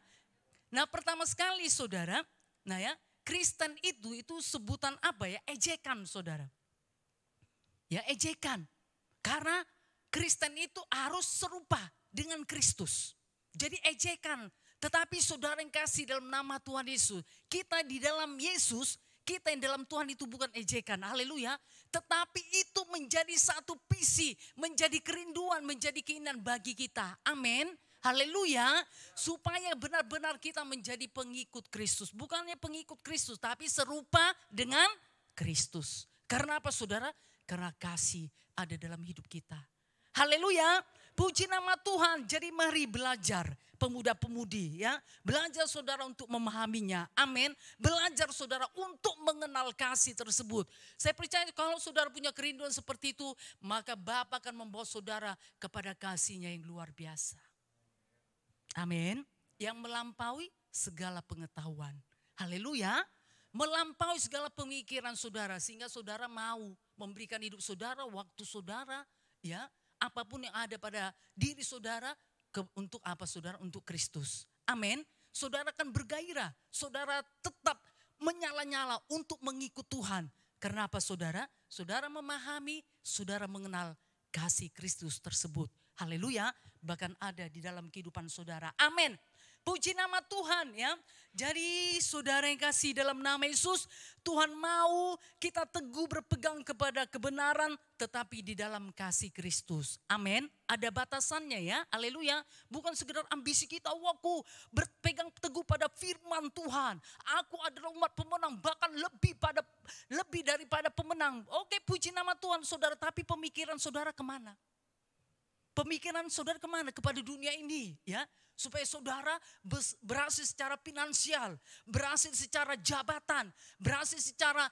[SPEAKER 3] Nah, pertama sekali saudara, nah ya, Kristen itu sebutan apa ya? Ejekan, saudara. Ya, ejekan. Karena Kristen itu harus serupa dengan Kristus. Jadi ejekan. Tetapi saudara yang kasih dalam nama Tuhan Yesus, kita di dalam Yesus, kita yang dalam Tuhan itu bukan ejekan. Haleluya. Tetapi itu menjadi satu visi, menjadi kerinduan, menjadi keinginan bagi kita. Amin. Haleluya, supaya benar-benar kita menjadi pengikut Kristus. Bukannya pengikut Kristus, tapi serupa dengan Kristus. Karena apa, saudara? Karena kasih ada dalam hidup kita. Haleluya, puji nama Tuhan. Jadi mari belajar, pemuda-pemudi ya. Belajar saudara untuk memahaminya, amin. Belajar saudara untuk mengenal kasih tersebut. Saya percaya kalau saudara punya kerinduan seperti itu, maka Bapa akan membawa saudara kepada kasih-Nya yang luar biasa. Amin. Yang melampaui segala pengetahuan. Haleluya. Melampaui segala pemikiran saudara. Sehingga saudara mau memberikan hidup saudara, waktu saudara. Ya, apapun yang ada pada diri saudara. Untuk apa saudara? Untuk Kristus. Amin. Saudara akan bergairah. Saudara tetap menyala-nyala untuk mengikut Tuhan. Karena apa saudara? Saudara memahami, saudara mengenal kasih Kristus tersebut. Haleluya, bahkan ada di dalam kehidupan saudara. Amin. Puji nama Tuhan ya. Jadi saudara yang kasih dalam nama Yesus, Tuhan mau kita teguh berpegang kepada kebenaran tetapi di dalam kasih Kristus. Amin. Ada batasannya ya. Haleluya. Bukan sekedar ambisi kita, aku berpegang teguh pada firman Tuhan. Aku adalah umat pemenang, bahkan lebih daripada pemenang. Oke, puji nama Tuhan saudara, tapi pemikiran saudara kemana? Pemikiran saudara kemana? Kepada dunia ini ya. Supaya saudara berhasil secara finansial, berhasil secara jabatan, berhasil secara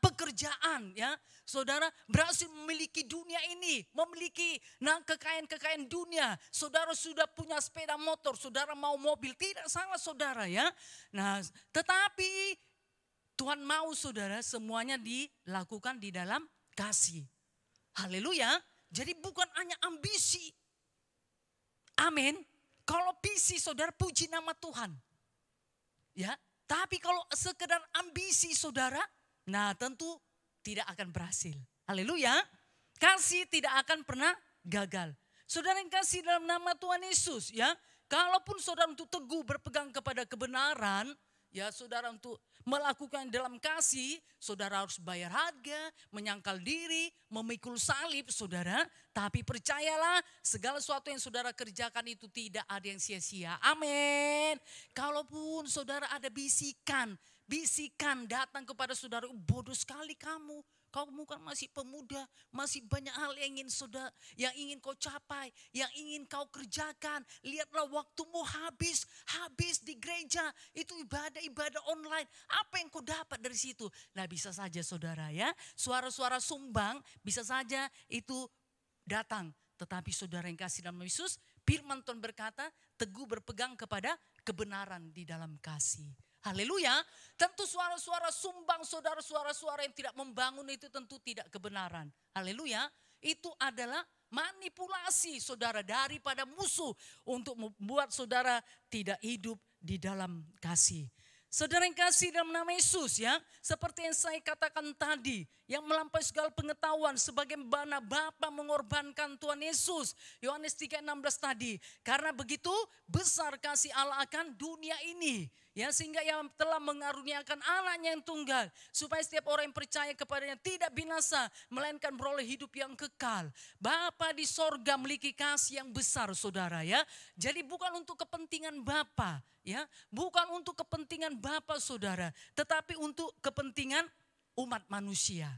[SPEAKER 3] pekerjaan ya. Saudara berhasil memiliki dunia ini, memiliki kekayaan-kekayaan dunia. Saudara sudah punya sepeda motor, saudara mau mobil, tidak salah saudara ya. Nah, tetapi Tuhan mau saudara semuanya dilakukan di dalam kasih. Haleluya. Jadi bukan hanya ambisi. Amin. Kalau visi saudara, puji nama Tuhan. Ya, tapi kalau sekedar ambisi saudara, nah tentu tidak akan berhasil. Haleluya. Kasih tidak akan pernah gagal. Saudara yang kasih dalam nama Tuhan Yesus ya. Kalaupun saudara untuk teguh berpegang kepada kebenaran, ya saudara untuk melakukan dalam kasih, saudara harus bayar harga, menyangkal diri, memikul salib saudara. Tapi percayalah segala sesuatu yang saudara kerjakan itu tidak ada yang sia-sia. Amin. Kalaupun saudara ada bisikan datang kepada saudara, bodoh sekali kamu. Kamu kan masih pemuda, masih banyak hal yang ingin kau capai, yang ingin kau kerjakan. Lihatlah waktumu habis di gereja, itu ibadah online. Apa yang kau dapat dari situ? Nah bisa saja saudara ya, suara-suara sumbang bisa saja itu datang. Tetapi saudara yang kasih dalam Yesus, firman Tuhan berkata, teguh berpegang kepada kebenaran di dalam kasih. Haleluya. Tentu suara-suara sumbang saudara, suara-suara yang tidak membangun itu tentu tidak kebenaran. Haleluya. Itu adalah manipulasi saudara daripada musuh untuk membuat saudara tidak hidup di dalam kasih. Saudara yang kasih dalam nama Yesus ya, seperti yang saya katakan tadi, yang melampaui segala pengetahuan sebagaimana Bapa mengorbankan Tuhan Yesus. Yohanes 3:16 tadi, karena begitu besar kasih Allah akan dunia ini. Ya, sehingga Ia telah mengaruniakan anaknya yang tunggal, supaya setiap orang yang percaya kepadanya tidak binasa, melainkan beroleh hidup yang kekal. Bapa di sorga memiliki kasih yang besar saudara ya. Jadi bukan untuk kepentingan Bapa ya, bukan untuk kepentingan Bapa saudara, tetapi untuk kepentingan umat manusia.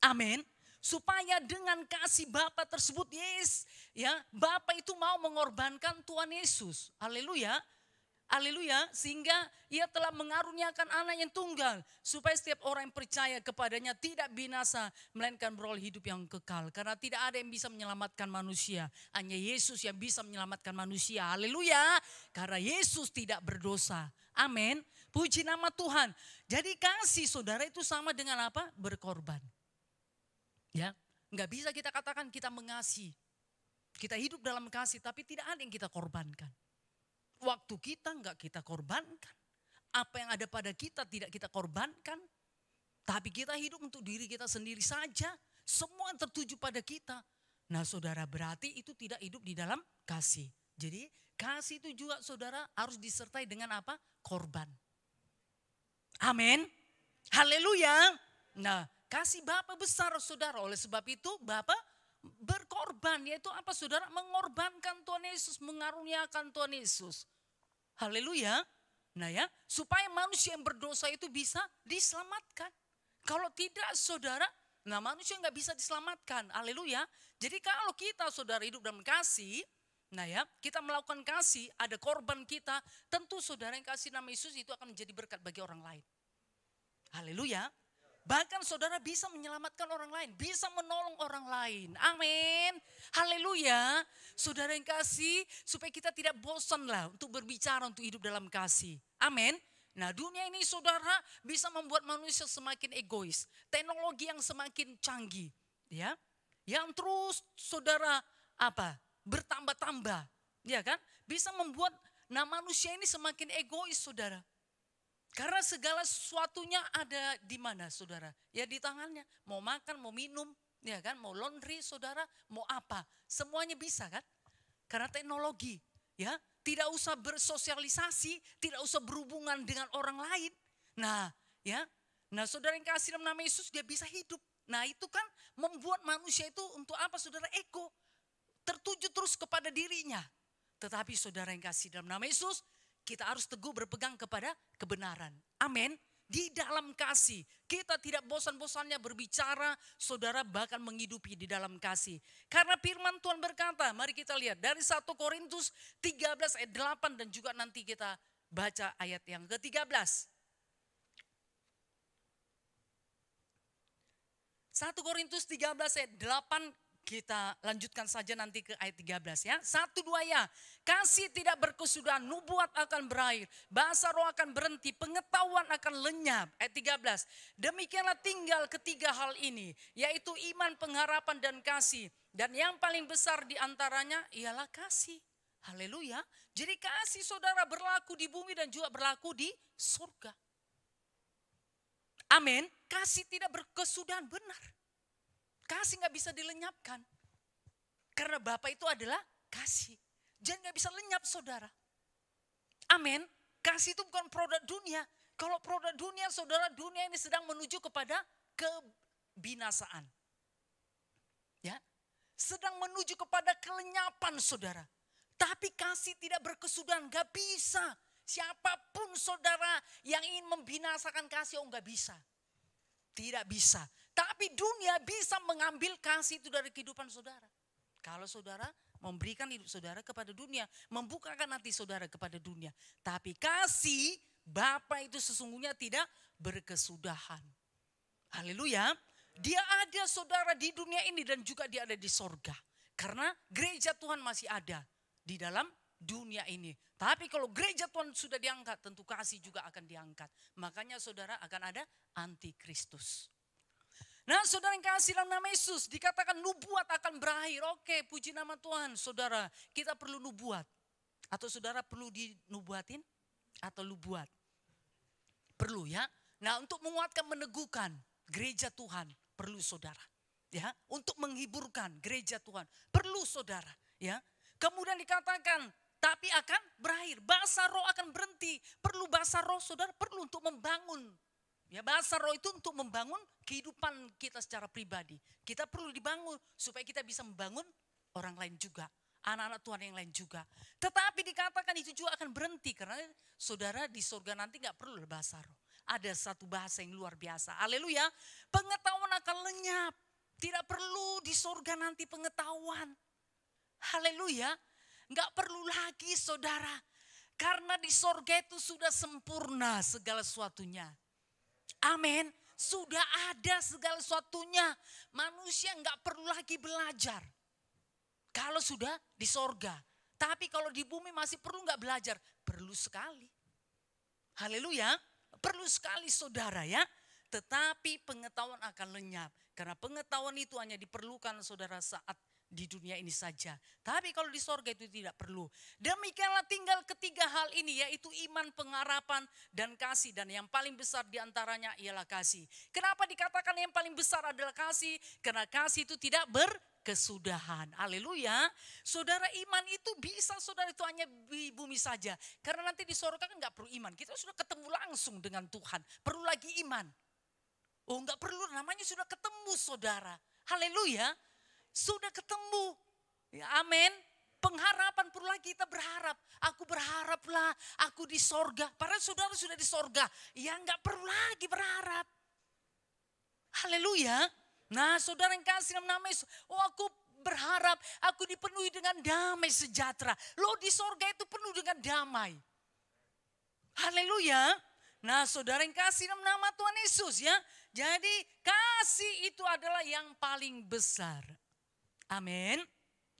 [SPEAKER 3] Amin. Supaya dengan kasih Bapa tersebut, yes, ya, Bapa itu mau mengorbankan Tuhan Yesus. Haleluya. Haleluya, sehingga Ia telah mengaruniakan anak yang tunggal, supaya setiap orang yang percaya kepadanya tidak binasa, melainkan beroleh hidup yang kekal. Karena tidak ada yang bisa menyelamatkan manusia, hanya Yesus yang bisa menyelamatkan manusia. Haleluya, karena Yesus tidak berdosa. Amin, puji nama Tuhan. Jadi kasih saudara itu sama dengan apa? Berkorban. Ya, nggak bisa kita katakan kita mengasihi. Kita hidup dalam kasih, tapi tidak ada yang kita korbankan. Waktu kita enggak kita korbankan. Apa yang ada pada kita tidak kita korbankan. Tapi kita hidup untuk diri kita sendiri saja. Semua yang tertuju pada kita. Nah saudara, berarti itu tidak hidup di dalam kasih. Jadi kasih itu juga saudara harus disertai dengan apa? Korban. Amin. Haleluya. Nah kasih Bapa besar saudara. Oleh sebab itu Bapa berkorban, yaitu apa saudara? Mengorbankan Tuhan Yesus, mengaruniakan Tuhan Yesus. Haleluya. Nah ya, supaya manusia yang berdosa itu bisa diselamatkan. Kalau tidak saudara, nah manusia nggak bisa diselamatkan. Haleluya. Jadi kalau kita saudara hidup dalam kasih, nah ya, kita melakukan kasih, ada korban kita, tentu saudara yang kasih nama Yesus itu akan menjadi berkat bagi orang lain. Haleluya. Bahkan saudara bisa menyelamatkan orang lain, bisa menolong orang lain. Amin. Haleluya. Saudara yang kasih, supaya kita tidak bosan lah untuk berbicara, untuk hidup dalam kasih. Amin. Nah dunia ini saudara bisa membuat manusia semakin egois. Teknologi yang semakin canggih. Ya, yang terus saudara apa? Bertambah-tambah. Ya kan? Bisa membuat manusia ini semakin egois saudara. Karena segala sesuatunya ada di mana saudara? Ya di tangannya. Mau makan, mau minum, ya kan? Mau laundry saudara, mau apa? Semuanya bisa kan? Karena teknologi, ya. Tidak usah bersosialisasi, tidak usah berhubungan dengan orang lain. Nah, ya. Nah, saudara yang kasih dalam nama Yesus dia bisa hidup. Nah, itu kan membuat manusia itu untuk apa saudara? Ego. Tertuju terus kepada dirinya. Tetapi saudara yang kasih dalam nama Yesus, kita harus teguh berpegang kepada kebenaran. Amin. Di dalam kasih. Kita tidak bosan-bosannya berbicara. Saudara bahkan menghidupi di dalam kasih. Karena firman Tuhan berkata. Mari kita lihat. Dari 1 Korintus 13 ayat 8. Dan juga nanti kita baca ayat yang ke-13. 1 Korintus 13 ayat 8. Kita lanjutkan saja nanti ke ayat 13 ya. 1, 2 ya. Kasih tidak berkesudahan, nubuat akan berakhir, bahasa roh akan berhenti, pengetahuan akan lenyap. Ayat 13. Demikianlah tinggal ketiga hal ini, yaitu iman, pengharapan dan kasih. Dan yang paling besar di antaranya ialah kasih. Haleluya. Jadi kasih saudara berlaku di bumi dan juga berlaku di surga. Amin. Kasih tidak berkesudahan, benar. Kasih gak bisa dilenyapkan. Karena Bapa itu adalah kasih. Jadi gak bisa lenyap saudara. Amin. Kasih itu bukan produk dunia. Kalau produk dunia saudara, dunia ini sedang menuju kepada kebinasaan. Ya, sedang menuju kepada kelenyapan saudara. Tapi kasih tidak berkesudahan, gak bisa. Siapapun saudara yang ingin membinasakan kasih, gak bisa. Tidak bisa. Tapi dunia bisa mengambil kasih itu dari kehidupan saudara. Kalau saudara memberikan hidup saudara kepada dunia, membukakan hati saudara kepada dunia. Tapi kasih Bapa itu sesungguhnya tidak berkesudahan. Haleluya. Dia ada saudara di dunia ini dan juga dia ada di sorga. Karena gereja Tuhan masih ada di dalam dunia ini. Tapi kalau gereja Tuhan sudah diangkat, tentu kasih juga akan diangkat. Makanya saudara akan ada antikristus. Nah saudara yang kasih dalam nama Yesus, dikatakan nubuat akan berakhir. Oke, puji nama Tuhan. Saudara, kita perlu nubuat. Atau saudara perlu dinubuatin? Atau lu buat? Perlu ya. Nah untuk menguatkan, meneguhkan gereja Tuhan, perlu saudara. Ya, untuk menghiburkan gereja Tuhan, perlu saudara. Ya, kemudian dikatakan, tapi akan berakhir. Bahasa roh akan berhenti. Perlu bahasa roh saudara, perlu untuk membangun. Ya, bahasa roh itu untuk membangun kehidupan kita secara pribadi. Kita perlu dibangun supaya kita bisa membangun orang lain juga. Anak-anak Tuhan yang lain juga. Tetapi dikatakan itu juga akan berhenti. Karena saudara di surga nanti gak perlu bahasa roh. Ada satu bahasa yang luar biasa. Haleluya. Pengetahuan akan lenyap. Tidak perlu di surga nanti pengetahuan. Haleluya. Gak perlu lagi saudara. Karena di surga itu sudah sempurna segala sesuatunya. Amin. Sudah ada segala sesuatunya. Manusia gak perlu lagi belajar. Kalau sudah di sorga. Tapi kalau di bumi masih perlu nggak belajar? Perlu sekali. Haleluya. Perlu sekali saudara ya. Tetapi pengetahuan akan lenyap. Karena pengetahuan itu hanya diperlukan saudara saat di dunia ini saja. Tapi kalau di sorga itu tidak perlu. Demikianlah tinggal ketiga hal ini, yaitu iman, pengharapan, dan kasih. Dan yang paling besar diantaranya ialah kasih. Kenapa dikatakan yang paling besar adalah kasih? Karena kasih itu tidak berkesudahan. Haleluya. Saudara, iman itu bisa saudara itu hanya di bumi saja. Karena nanti di sorga kan gak perlu iman. Kita sudah ketemu langsung dengan Tuhan. Perlu lagi iman. Oh gak perlu, namanya sudah ketemu saudara. Haleluya. Sudah ketemu. Ya, amin. Pengharapan perlu lagi kita berharap. Aku berharaplah aku di sorga. Padahal saudara sudah di sorga. Ya gak perlu lagi berharap. Haleluya. Nah saudara yang kasih nama Yesus. Oh aku berharap aku dipenuhi dengan damai sejahtera. Loh di sorga itu penuh dengan damai. Haleluya. Nah saudara yang kasih nama Tuhan Yesus ya. Jadi kasih itu adalah yang paling besar. Amin.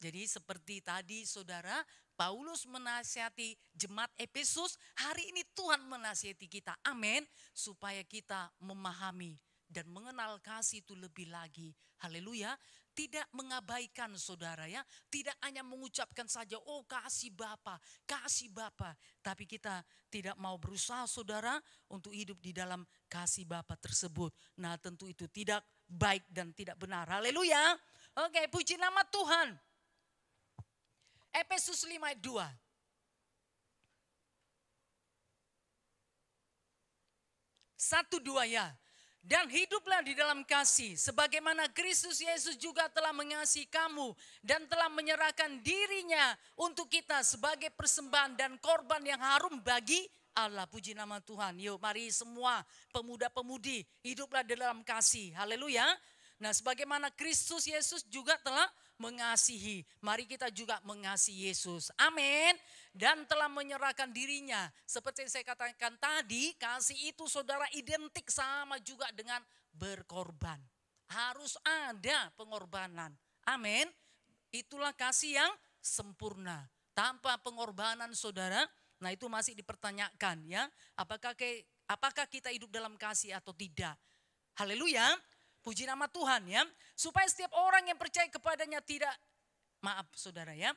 [SPEAKER 3] Jadi seperti tadi saudara, Paulus menasihati jemaat Efesus, hari ini Tuhan menasihati kita. Amin. Supaya kita memahami dan mengenal kasih itu lebih lagi. Haleluya. Tidak mengabaikan saudara ya. Tidak hanya mengucapkan saja, oh kasih Bapa, kasih Bapa. Tapi kita tidak mau berusaha saudara untuk hidup di dalam kasih Bapa tersebut. Nah tentu itu tidak baik dan tidak benar. Haleluya. Oke, puji nama Tuhan. Efesus 5 ayat 2. 1-2 ya. Dan hiduplah di dalam kasih, sebagaimana Kristus Yesus juga telah mengasihi kamu dan telah menyerahkan dirinya untuk kita sebagai persembahan dan korban yang harum bagi Allah. Puji nama Tuhan. Yuk mari semua pemuda-pemudi hiduplah di dalam kasih. Haleluya. Nah sebagaimana Kristus Yesus juga telah mengasihi, mari kita juga mengasihi Yesus. Amin. Dan telah menyerahkan dirinya. Seperti yang saya katakan tadi, kasih itu saudara identik sama juga dengan berkorban. Harus ada pengorbanan. Amin. Itulah kasih yang sempurna. Tanpa pengorbanan saudara, nah itu masih dipertanyakan ya. Apakah kita hidup dalam kasih atau tidak. Haleluya. Puji nama Tuhan ya. Supaya setiap orang yang percaya kepadanya tidak, maaf saudara ya.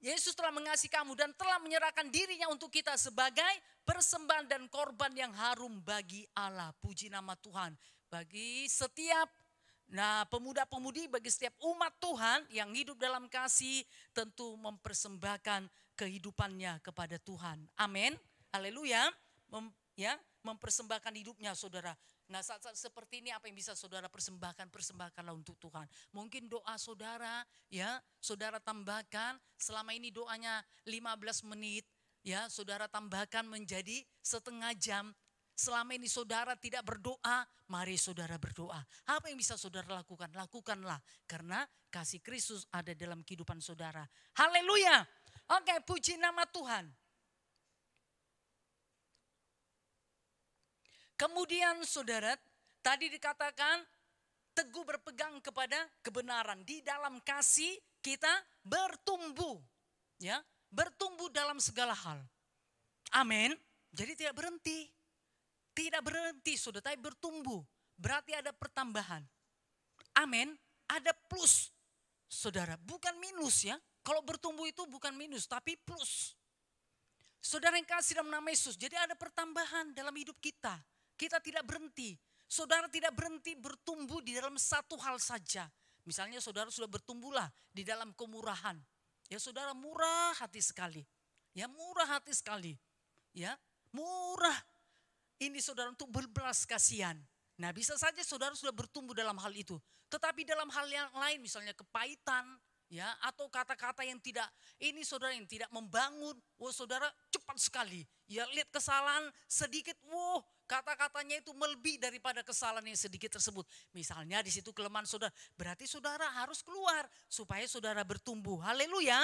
[SPEAKER 3] Yesus telah mengasihi kamu dan telah menyerahkan dirinya untuk kita sebagai persembahan dan korban yang harum bagi Allah. Puji nama Tuhan. Bagi setiap pemuda-pemudi, bagi setiap umat Tuhan yang hidup dalam kasih tentu mempersembahkan kehidupannya kepada Tuhan. Amin. Haleluya. Mempersembahkan hidupnya saudara. Nah saat-saat seperti ini apa yang bisa saudara persembahkan? Persembahkanlah untuk Tuhan. Mungkin doa saudara ya, saudara tambahkan selama ini doanya 15 menit ya, saudara tambahkan menjadi setengah jam. Selama ini saudara tidak berdoa, mari saudara berdoa. Apa yang bisa saudara lakukan? Lakukanlah karena kasih Kristus ada dalam kehidupan saudara. Haleluya. Oke, puji nama Tuhan. Kemudian saudara, tadi dikatakan teguh berpegang kepada kebenaran. Di dalam kasih kita bertumbuh. Ya, bertumbuh dalam segala hal. Amin. Jadi tidak berhenti. Tidak berhenti saudara, tapi bertumbuh. Berarti ada pertambahan. Amin. Ada plus. Saudara, bukan minus ya. Kalau bertumbuh itu bukan minus, tapi plus. Saudara yang kasih dalam nama Yesus, jadi ada pertambahan dalam hidup kita. Kita tidak berhenti. Saudara tidak berhenti bertumbuh di dalam satu hal saja. Misalnya saudara sudah bertumbuhlah di dalam kemurahan. Ya saudara murah hati sekali. Ya murah hati sekali. Ya murah. Ini saudara untuk berbelas kasihan. Nah bisa saja saudara sudah bertumbuh dalam hal itu. Tetapi dalam hal yang lain misalnya kepahitan. Ya, atau kata-kata yang tidak, ini saudara yang tidak membangun, saudara cepat sekali. Ya lihat kesalahan sedikit, kata-katanya itu melebihi daripada kesalahan yang sedikit tersebut. Misalnya di situ kelemahan saudara, berarti saudara harus keluar supaya saudara bertumbuh. Haleluya.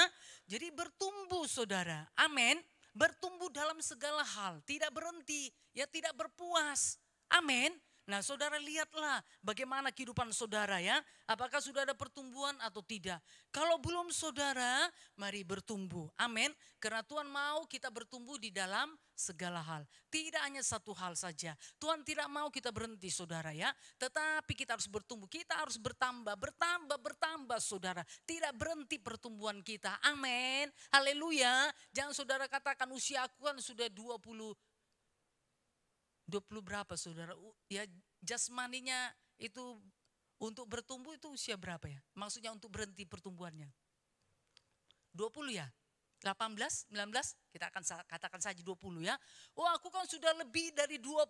[SPEAKER 3] Jadi bertumbuh saudara, amin. Bertumbuh dalam segala hal, tidak berhenti, ya tidak berpuas. Amin. Nah saudara lihatlah bagaimana kehidupan saudara ya. Apakah sudah ada pertumbuhan atau tidak. Kalau belum saudara, mari bertumbuh. Amin. Karena Tuhan mau kita bertumbuh di dalam segala hal. Tidak hanya satu hal saja. Tuhan tidak mau kita berhenti saudara ya. Tetapi kita harus bertumbuh. Kita harus bertambah saudara. Tidak berhenti pertumbuhan kita. Amin. Haleluya. Jangan saudara katakan usia aku kan sudah 20 berapa saudara? Ya jasmaninya itu untuk bertumbuh itu usia berapa ya? Maksudnya untuk berhenti pertumbuhannya. 20 ya? 18, 19? Kita akan katakan saja 20 ya. Aku kan sudah lebih dari 20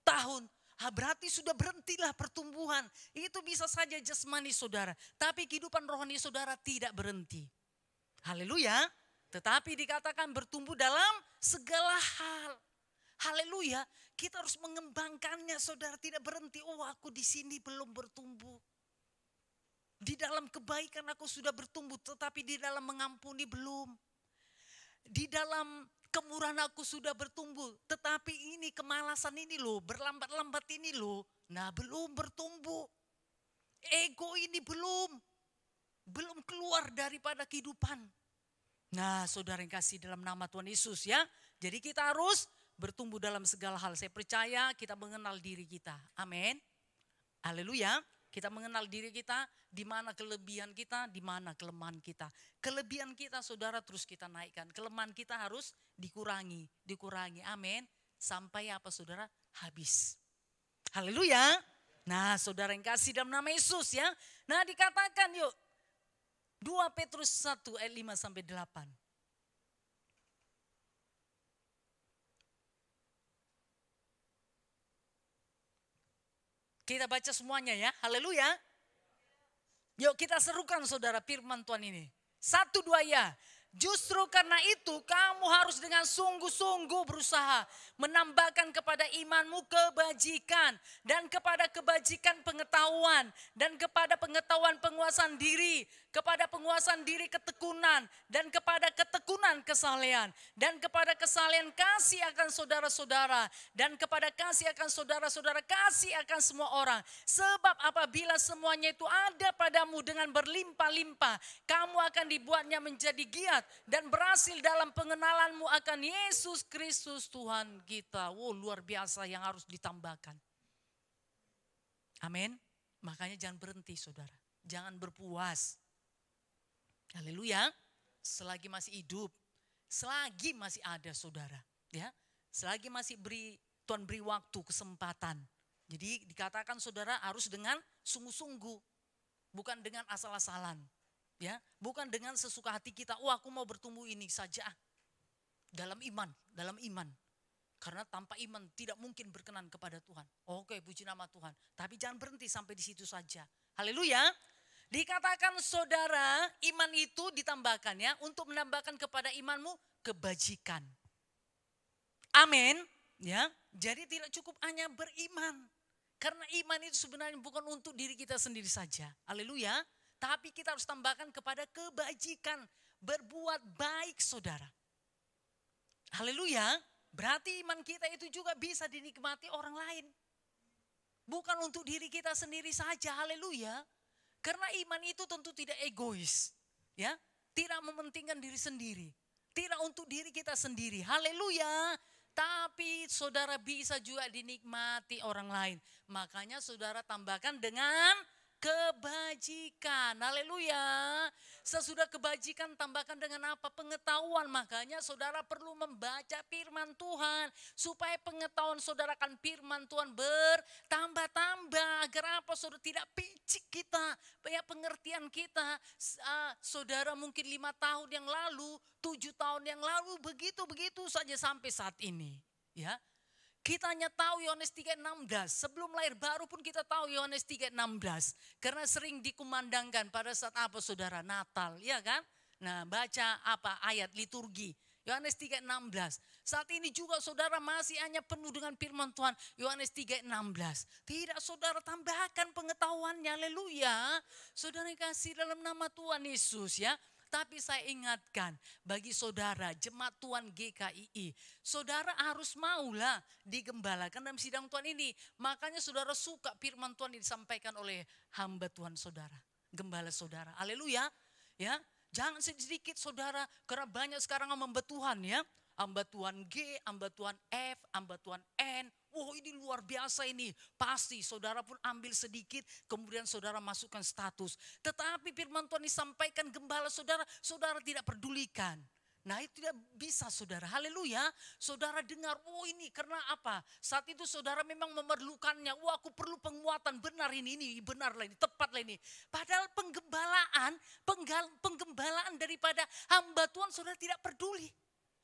[SPEAKER 3] tahun. Berarti sudah berhentilah pertumbuhan. Itu bisa saja jasmani saudara. Tapi kehidupan rohani saudara tidak berhenti. Haleluya. Tetapi dikatakan bertumbuh dalam segala hal. Haleluya, kita harus mengembangkannya saudara, tidak berhenti. Aku di sini belum bertumbuh. Di dalam kebaikan aku sudah bertumbuh, tetapi di dalam mengampuni belum. Di dalam kemurahan aku sudah bertumbuh, tetapi ini kemalasan ini loh, berlambat-lambat ini loh. Nah belum bertumbuh. Ego ini belum keluar daripada kehidupan. Nah saudara yang kasih dalam nama Tuhan Yesus ya. Jadi kita harus bertumbuh dalam segala hal. Saya percaya kita mengenal diri kita. Amin. Haleluya. Kita mengenal diri kita, di mana kelebihan kita, di mana kelemahan kita. Kelebihan kita saudara terus kita naikkan. Kelemahan kita harus dikurangi. Amin. Sampai apa saudara? Habis. Haleluya. Nah saudara yang kasih dalam nama Yesus ya. Nah dikatakan yuk. 2 Petrus 1 ayat 5 sampai 8. Kita baca semuanya ya, haleluya. Yuk kita serukan saudara firman Tuhan ini. 1, 2 ya. Justru karena itu kamu harus dengan sungguh-sungguh berusaha menambahkan kepada imanmu kebajikan. Dan kepada kebajikan pengetahuan. Dan kepada pengetahuan penguasaan diri. Kepada penguasaan diri ketekunan. Dan kepada ketekunan kesalehan. Dan kepada kesalehan kasih akan saudara-saudara. Dan kepada kasih akan saudara-saudara kasih akan semua orang. Sebab apabila semuanya itu ada padamu dengan berlimpah-limpah. Kamu akan dibuatnya menjadi giat. Dan berhasil dalam pengenalanmu akan Yesus Kristus Tuhan kita. Luar biasa yang harus ditambahkan. Amin. Makanya jangan berhenti saudara. Jangan berpuas. Haleluya. Selagi masih hidup. Selagi masih ada saudara. Ya, selagi masih Tuhan beri waktu, kesempatan. Jadi dikatakan saudara harus dengan sungguh-sungguh. Bukan dengan asal-asalan. Ya, bukan dengan sesuka hati kita, aku mau bertumbuh ini saja. Dalam iman. Karena tanpa iman tidak mungkin berkenan kepada Tuhan. Oke, puji nama Tuhan. Tapi jangan berhenti sampai di situ saja. Haleluya. Dikatakan saudara, iman itu ditambahkan ya, untuk menambahkan kepada imanmu kebajikan. Amin. Ya, jadi tidak cukup hanya beriman. Karena iman itu sebenarnya bukan untuk diri kita sendiri saja. Haleluya. Tapi kita harus tambahkan kepada kebajikan. Berbuat baik saudara. Haleluya. Berarti iman kita itu juga bisa dinikmati orang lain. Bukan untuk diri kita sendiri saja. Haleluya. Karena iman itu tentu tidak egois. Ya, tidak mementingkan diri sendiri. Tidak untuk diri kita sendiri. Haleluya. Tapi saudara bisa juga dinikmati orang lain. Makanya saudara tambahkan dengan kebajikan. Haleluya. Sesudah kebajikan tambahkan dengan apa? Pengetahuan. Makanya saudara perlu membaca firman Tuhan. Supaya pengetahuan saudara akan firman Tuhan bertambah-tambah. Agar apa? Saudara tidak picik kita. Ya, pengertian kita. Saudara mungkin 5 tahun yang lalu, 7 tahun yang lalu, begitu-begitu saja sampai saat ini. Ya. Kita hanya tahu Yohanes 3:16. Sebelum lahir baru pun kita tahu Yohanes 3:16. Karena sering dikumandangkan pada saat apa saudara? Natal, ya kan? Nah, baca apa? Ayat liturgi. Yohanes 3:16. Saat ini juga saudara masih hanya penuh dengan firman Tuhan. Yohanes 3:16. Tidak saudara tambahkan pengetahuannya. Haleluya. Saudara kasih dalam nama Tuhan Yesus ya. Tapi saya ingatkan bagi saudara jemaat Tuhan GKII. Saudara harus maulah digembalakan dalam sidang Tuhan ini. Makanya saudara suka firman Tuhan disampaikan oleh hamba Tuhan saudara. Gembala saudara. Haleluya. Ya, jangan sedikit saudara. Karena banyak sekarang hamba Tuhan ya. Hamba Tuhan G, hamba Tuhan F, hamba Tuhan N. Wow, ini luar biasa ini. Pasti saudara pun ambil sedikit, kemudian saudara masukkan status. Tetapi firman Tuhan disampaikan gembala saudara, saudara tidak pedulikan. Nah itu tidak bisa saudara, haleluya. Saudara dengar, oh ini karena apa? Saat itu saudara memang memerlukannya. Wah aku perlu penguatan, benar ini benar lah ini, tepat lah ini. Padahal penggembalaan daripada hamba Tuhan saudara tidak peduli.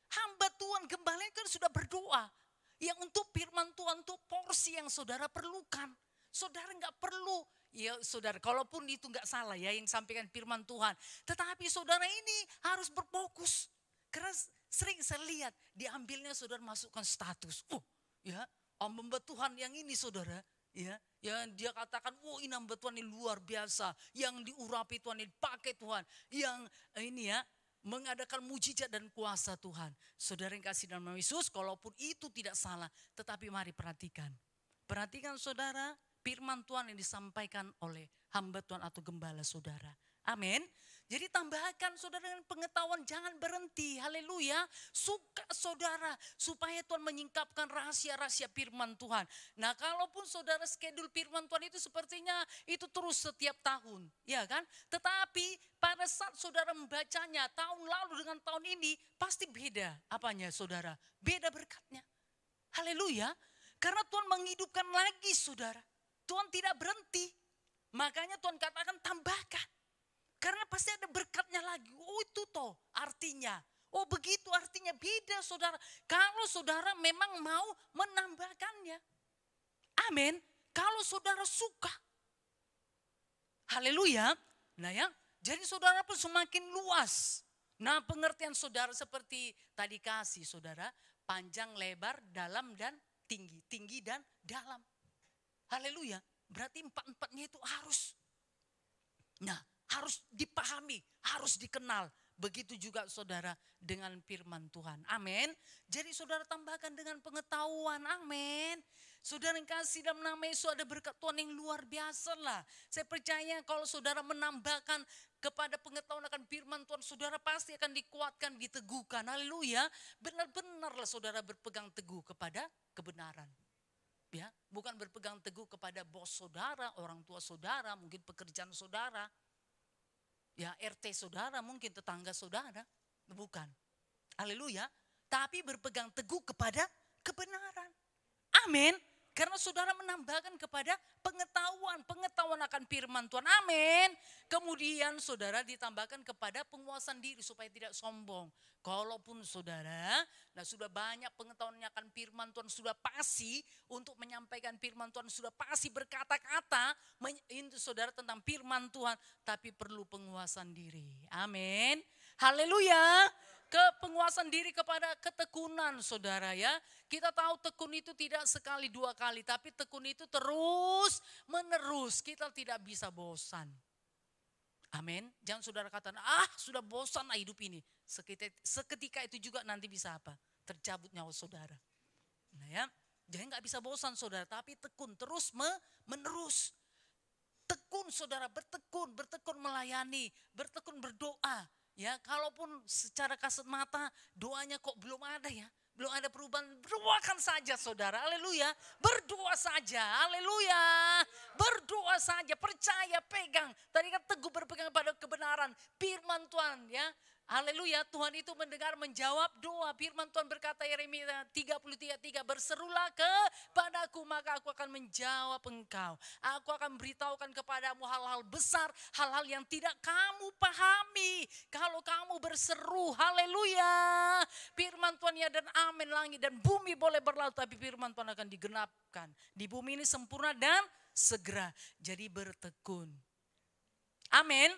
[SPEAKER 3] Hamba Tuhan gembala kan sudah berdoa. Yang untuk firman Tuhan, untuk porsi yang saudara perlukan. Saudara nggak perlu. Ya saudara, kalaupun itu nggak salah ya yang sampaikan firman Tuhan. Tetapi saudara ini harus berfokus. Karena sering saya lihat diambilnya saudara masukkan status. Ya, hamba Tuhan yang ini saudara. Ya, yang dia katakan, ini hamba Tuhan ini luar biasa. Yang diurapi Tuhan, ini pakai Tuhan. Yang ini ya, mengadakan mujizat dan kuasa Tuhan. Saudara yang kasih dalam nama Yesus, kalaupun itu tidak salah, tetapi mari perhatikan. Perhatikan saudara, firman Tuhan yang disampaikan oleh hamba Tuhan atau gembala saudara. Amin. Jadi tambahkan saudara dengan pengetahuan, jangan berhenti. Haleluya. Suka saudara supaya Tuhan menyingkapkan rahasia-rahasia firman Tuhan. Nah kalaupun saudara schedule firman Tuhan itu sepertinya itu terus setiap tahun. Ya kan? Tetapi pada saat saudara membacanya tahun lalu dengan tahun ini pasti beda. Apanya saudara? Beda berkatnya. Haleluya. Karena Tuhan menghidupkan lagi saudara. Tuhan tidak berhenti. Makanya Tuhan katakan tambahkan. Karena pasti ada berkatnya lagi. Oh itu toh artinya. Oh begitu artinya beda saudara. Kalau saudara memang mau menambahkannya. Amin. Kalau saudara suka. Haleluya. Nah ya. Jadi saudara pun semakin luas. Nah pengertian saudara seperti tadi kasih saudara. Panjang, lebar, dalam dan tinggi. Tinggi dan dalam. Haleluya. Berarti empat-empatnya itu harus. Nah. Harus dipahami, harus dikenal. Begitu juga saudara dengan firman Tuhan. Amin. Jadi saudara tambahkan dengan pengetahuan. Amin. Saudara yang kasih dalam nama Yesus ada berkat Tuhan yang luar biasa lah. Saya percaya kalau saudara menambahkan kepada pengetahuan akan firman Tuhan, saudara pasti akan dikuatkan, diteguhkan. Haleluya. Benar-benarlah saudara berpegang teguh kepada kebenaran. Ya, bukan berpegang teguh kepada bos saudara, orang tua saudara, mungkin pekerjaan saudara. Ya RT saudara, mungkin tetangga saudara. Bukan. Haleluya. Tapi berpegang teguh kepada kebenaran. Amin. Karena saudara menambahkan kepada pengetahuan. Pengetahuan akan firman Tuhan. Amin. Kemudian saudara ditambahkan kepada penguasaan diri supaya tidak sombong. Kalaupun saudara, nah sudah banyak pengetahuannya akan firman Tuhan, sudah pasti untuk menyampaikan firman Tuhan, sudah pasti berkata-kata itu saudara tentang firman Tuhan, tapi perlu penguasaan diri. Amin. Haleluya. Penguasaan diri kepada ketekunan saudara ya. Kita tahu tekun itu tidak sekali dua kali, tapi tekun itu terus menerus. Kita tidak bisa bosan. Amin. Jangan saudara katakan, sudah bosan hidup ini. Seketika itu juga nanti bisa apa? Tercabut nyawa saudara. Nah ya, jangan nggak bisa bosan saudara, tapi tekun terus menerus. Tekun saudara, bertekun melayani, bertekun berdoa. Ya, kalaupun secara kasat mata doanya kok belum ada ya. belum ada perubahan, berdoakan saja saudara, haleluya. Berdoa saja, haleluya. Berdoa saja, percaya, pegang. Tadi kan teguh berpegang pada kebenaran, firman Tuhan ya. Haleluya, Tuhan itu mendengar, menjawab doa. Firman Tuhan berkata Yeremia 33:3, berserulah kepadaku maka aku akan menjawab engkau. Aku akan beritahukan kepadamu hal-hal besar, hal-hal yang tidak kamu pahami. Kalau kamu berseru, haleluya. Firman Tuhan ya dan amin, langit dan bumi boleh berlalu, tapi firman Tuhan akan digenapkan. Di bumi ini sempurna dan segera, jadi bertekun. Amin.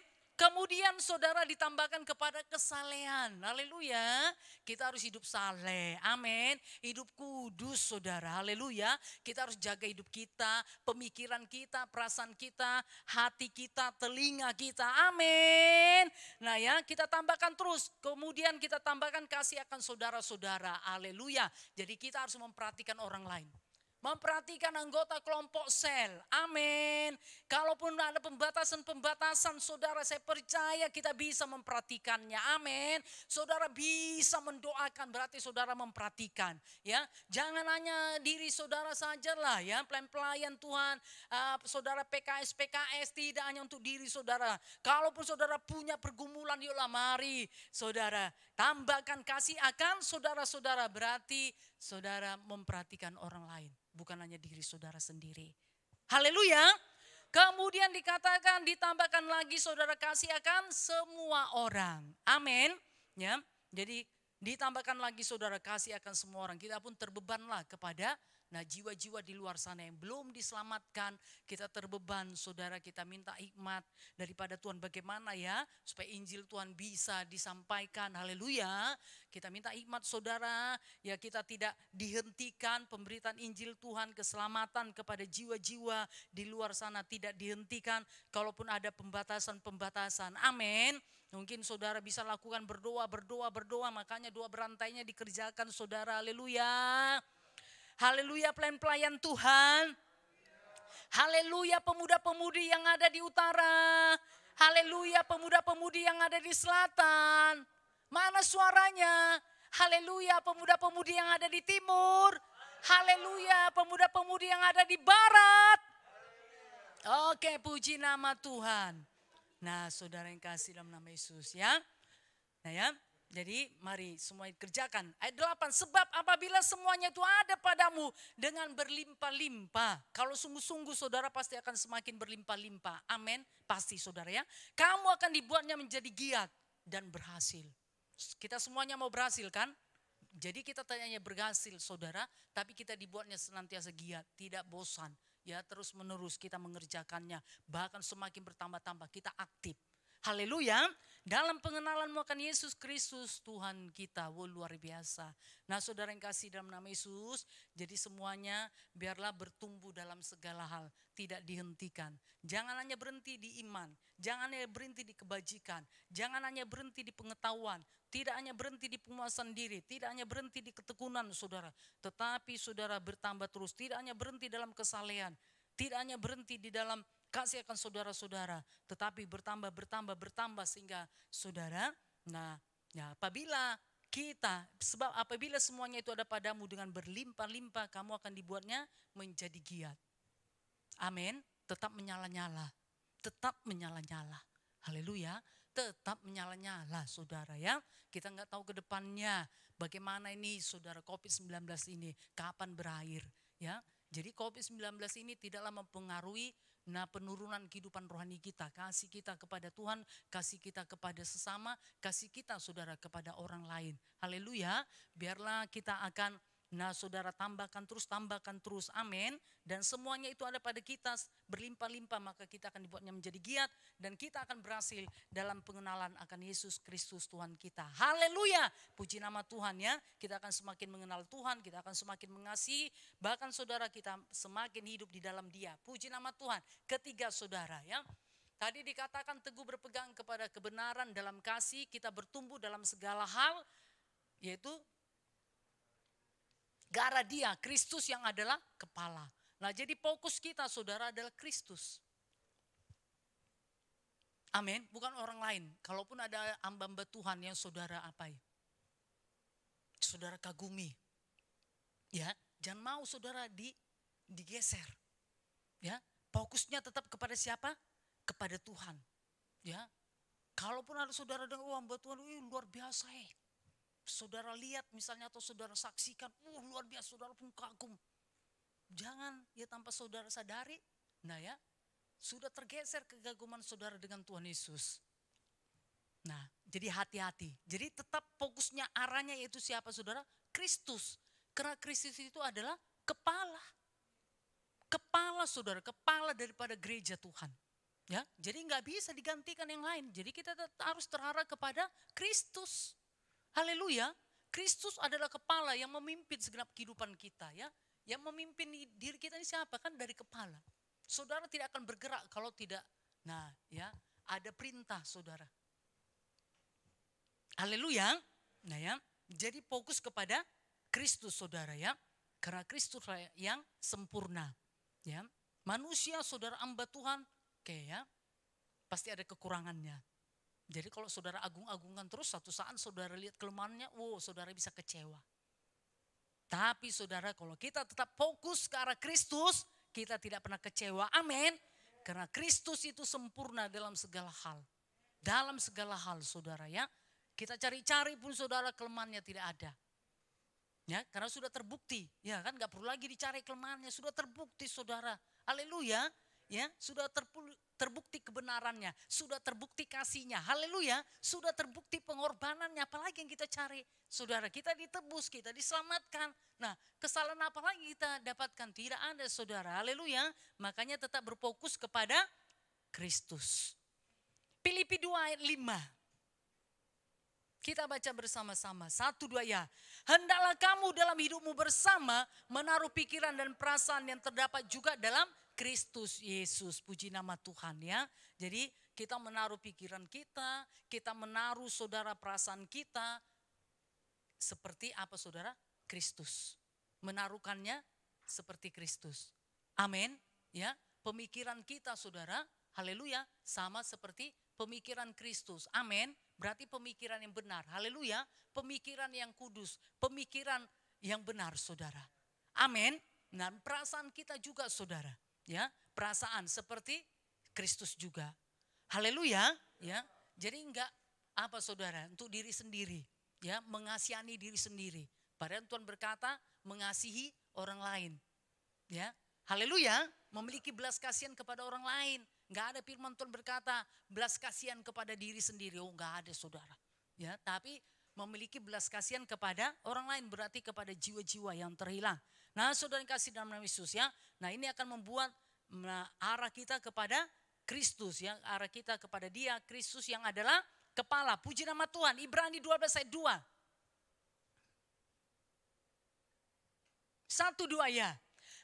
[SPEAKER 3] Kemudian saudara ditambahkan kepada kesalehan. Haleluya. Kita harus hidup saleh. Amin. Hidup kudus saudara. Haleluya. Kita harus jaga hidup kita, pemikiran kita, perasaan kita, hati kita, telinga kita. Amin. Nah ya, kita tambahkan terus. Kemudian kita tambahkan kasih akan saudara-saudara. Haleluya. Jadi kita harus memperhatikan orang lain. Memperhatikan anggota kelompok sel. Amin. Kalaupun ada pembatasan-pembatasan, saudara, saya percaya kita bisa memperhatikannya. Amin. Saudara bisa mendoakan, berarti saudara memperhatikan. Ya, jangan hanya diri saudara sajalah ya, pelayan Tuhan, saudara PKS, tidak hanya untuk diri saudara. Kalaupun saudara punya pergumulan, yuklah mari saudara tambahkan kasih akan saudara-saudara, berarti saudara memperhatikan orang lain. Bukan hanya diri saudara sendiri. Haleluya. Kemudian dikatakan, ditambahkan lagi saudara kasih akan semua orang. Amin. Ya, jadi ditambahkan lagi saudara kasih akan semua orang. Kita pun terbebanlah kepada jiwa-jiwa di luar sana yang belum diselamatkan. Kita terbeban saudara, kita minta hikmat daripada Tuhan bagaimana ya supaya Injil Tuhan bisa disampaikan. Haleluya. Kita minta hikmat saudara, ya kita tidak dihentikan pemberitaan Injil Tuhan, keselamatan kepada jiwa-jiwa di luar sana tidak dihentikan. Kalaupun ada pembatasan-pembatasan. Amin. Mungkin saudara bisa lakukan berdoa, makanya doa berantainya dikerjakan saudara. Haleluya. Haleluya, pelayan Tuhan. Haleluya, pemuda-pemudi yang ada di utara. Haleluya, pemuda-pemudi yang ada di selatan. Mana suaranya? Haleluya, pemuda-pemudi yang ada di timur. Haleluya, pemuda-pemudi yang ada di barat. Oke, puji nama Tuhan. Nah, saudara yang kasih dalam nama Yesus ya. Nah ya. Jadi mari semua kerjakan. Ayat 8, sebab apabila semuanya itu ada padamu dengan berlimpah-limpah. Kalau sungguh-sungguh saudara pasti akan semakin berlimpah-limpah. Amin. Pasti saudara ya. Kamu akan dibuatnya menjadi giat dan berhasil. Kita semuanya mau berhasil kan? Jadi kita tanyanya berhasil saudara. Tapi kita dibuatnya senantiasa giat. Tidak bosan. Ya terus menerus kita mengerjakannya. Bahkan semakin bertambah-tambah kita aktif. Haleluya. Dalam pengenalanmu akan Yesus Kristus Tuhan kita. Wow, luar biasa. Nah saudara yang kasih dalam nama Yesus. Jadi semuanya biarlah bertumbuh dalam segala hal. Tidak dihentikan. Jangan hanya berhenti di iman. Jangan hanya berhenti di kebajikan. Jangan hanya berhenti di pengetahuan. Tidak hanya berhenti di penguasaan diri. Tidak hanya berhenti di ketekunan saudara. Tetapi saudara bertambah terus. Tidak hanya berhenti dalam kesalehan. Tidak hanya berhenti di dalam kasih akan saudara-saudara, tetapi bertambah sehingga saudara, nah ya apabila semuanya itu ada padamu dengan berlimpah-limpah, kamu akan dibuatnya menjadi giat. Amin. Tetap menyala-nyala. Haleluya. Tetap menyala-nyala saudara ya. Kita nggak tahu ke depannya bagaimana ini saudara COVID-19 ini kapan berakhir ya. Jadi COVID-19 ini tidaklah mempengaruhi penurunan kehidupan rohani kita, kasih kita kepada Tuhan, kasih kita kepada sesama, kasih kita saudara kepada orang lain. Haleluya. Biarlah kita akan saudara tambahkan terus, amin. Dan semuanya itu ada pada kita berlimpah-limpah, maka kita akan dibuatnya menjadi giat dan kita akan berhasil dalam pengenalan akan Yesus Kristus Tuhan kita. Haleluya, puji nama Tuhan ya. Kita akan semakin mengenal Tuhan, kita akan semakin mengasihi, bahkan saudara kita semakin hidup di dalam Dia. Puji nama Tuhan. Ketiga saudara ya. Tadi dikatakan teguh berpegang kepada kebenaran dalam kasih, kita bertumbuh dalam segala hal, yaitu gara Dia, Kristus yang adalah kepala. Nah jadi fokus kita saudara adalah Kristus. Amin, bukan orang lain. Kalaupun ada hamba-hamba Tuhan yang saudara saudara kagumi. Ya, jangan mau saudara digeser. Ya, fokusnya tetap kepada siapa? Kepada Tuhan. Ya, kalaupun ada saudara dengan hamba Tuhan, luar biasa saudara lihat misalnya atau saudara saksikan, luar biasa, saudara pun kagum. Jangan ya tanpa saudara sadari, nah ya sudah tergeser kegaguman saudara dengan Tuhan Yesus. Nah, jadi hati-hati. Jadi tetap fokusnya arahnya yaitu siapa saudara? Kristus. Karena Kristus itu adalah kepala. Kepala saudara, kepala daripada gereja Tuhan. Ya, jadi nggak bisa digantikan yang lain. Jadi kita harus terarah kepada Kristus. Haleluya. Kristus adalah kepala yang memimpin segenap kehidupan kita ya. Yang memimpin diri kita ini siapa? Kan dari kepala. Saudara tidak akan bergerak kalau tidak, nah ya, ada perintah saudara. Haleluya. Nah ya, jadi fokus kepada Kristus saudara ya. Karena Kristus yang sempurna. Ya, manusia saudara hamba Tuhan, oke ya, pasti ada kekurangannya. Jadi kalau saudara agung-agungkan terus, satu saat saudara lihat kelemahannya, saudara bisa kecewa. Tapi saudara kalau kita tetap fokus ke arah Kristus, kita tidak pernah kecewa. Amin. Karena Kristus itu sempurna dalam segala hal. Dalam segala hal saudara ya. Kita cari-cari pun saudara kelemahannya tidak ada. Ya, karena sudah terbukti. Ya kan gak perlu lagi dicari kelemahannya. Sudah terbukti saudara. Haleluya. Ya, sudah terbukti kebenarannya, sudah terbukti kasihnya, haleluya, sudah terbukti pengorbanannya, apalagi yang kita cari, saudara, kita ditebus, kita diselamatkan. Nah, kesalahan apa lagi kita dapatkan? Tidak ada saudara, haleluya, makanya tetap berfokus kepada Kristus. Filipi 2 ayat 5. Kita baca bersama-sama, 1, 2 ya. Hendaklah kamu dalam hidupmu bersama menaruh pikiran dan perasaan yang terdapat juga dalam Kristus Yesus. Puji nama Tuhan ya. Jadi kita menaruh pikiran kita menaruh saudara perasaan kita. Seperti apa saudara? Kristus. Menaruhkannya seperti Kristus. Amin. Ya, pemikiran kita saudara, haleluya, sama seperti pemikiran Kristus. Amin. Berarti pemikiran yang benar. Haleluya. Pemikiran yang kudus. Pemikiran yang benar saudara. Amin. Nah, perasaan kita juga saudara. Ya, perasaan seperti Kristus juga. Haleluya. Ya. Jadi enggak apa saudara? Untuk diri sendiri. Ya, mengasihani diri sendiri. Padahal Tuhan berkata mengasihi orang lain. Ya. Haleluya. Memiliki belas kasihan kepada orang lain. Enggak ada firman Tuhan berkata belas kasihan kepada diri sendiri. Enggak ada saudara. Ya, tapi memiliki belas kasihan kepada orang lain berarti kepada jiwa-jiwa yang terhilang. Nah, saudara yang kasih dalam nama Yesus ya. Nah, ini akan membuat arah kita kepada Kristus ya, arah kita kepada Dia, Kristus yang adalah kepala. Puji nama Tuhan. Ibrani 12 ayat 2. 1, 2 ya.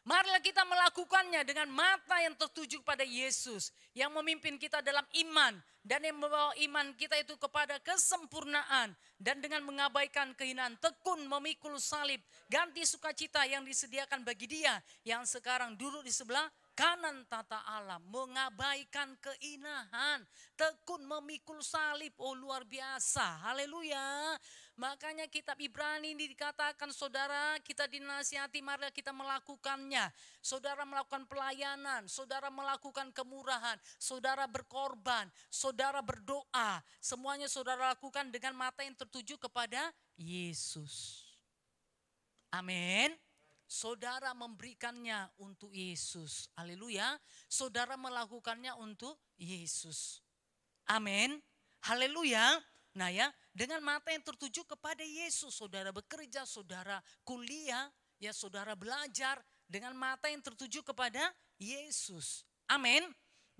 [SPEAKER 3] Marilah kita melakukannya dengan mata yang tertuju pada Yesus yang memimpin kita dalam iman dan yang membawa iman kita itu kepada kesempurnaan, dan dengan mengabaikan kehinaan tekun memikul salib, ganti sukacita yang disediakan bagi Dia yang sekarang duduk di sebelah kanan tata Allah, mengabaikan keinahan, tekun memikul salib. Luar biasa, haleluya. Makanya kitab Ibrani ini dikatakan saudara, kita dinasihati marilah kita melakukannya. Saudara melakukan pelayanan, saudara melakukan kemurahan, saudara berkorban, saudara berdoa. Semuanya saudara lakukan dengan mata yang tertuju kepada Yesus. Amin. Saudara memberikannya untuk Yesus. Haleluya. Saudara melakukannya untuk Yesus. Amin. Haleluya. Nah ya, dengan mata yang tertuju kepada Yesus, saudara bekerja, saudara kuliah, ya saudara belajar dengan mata yang tertuju kepada Yesus. Amin.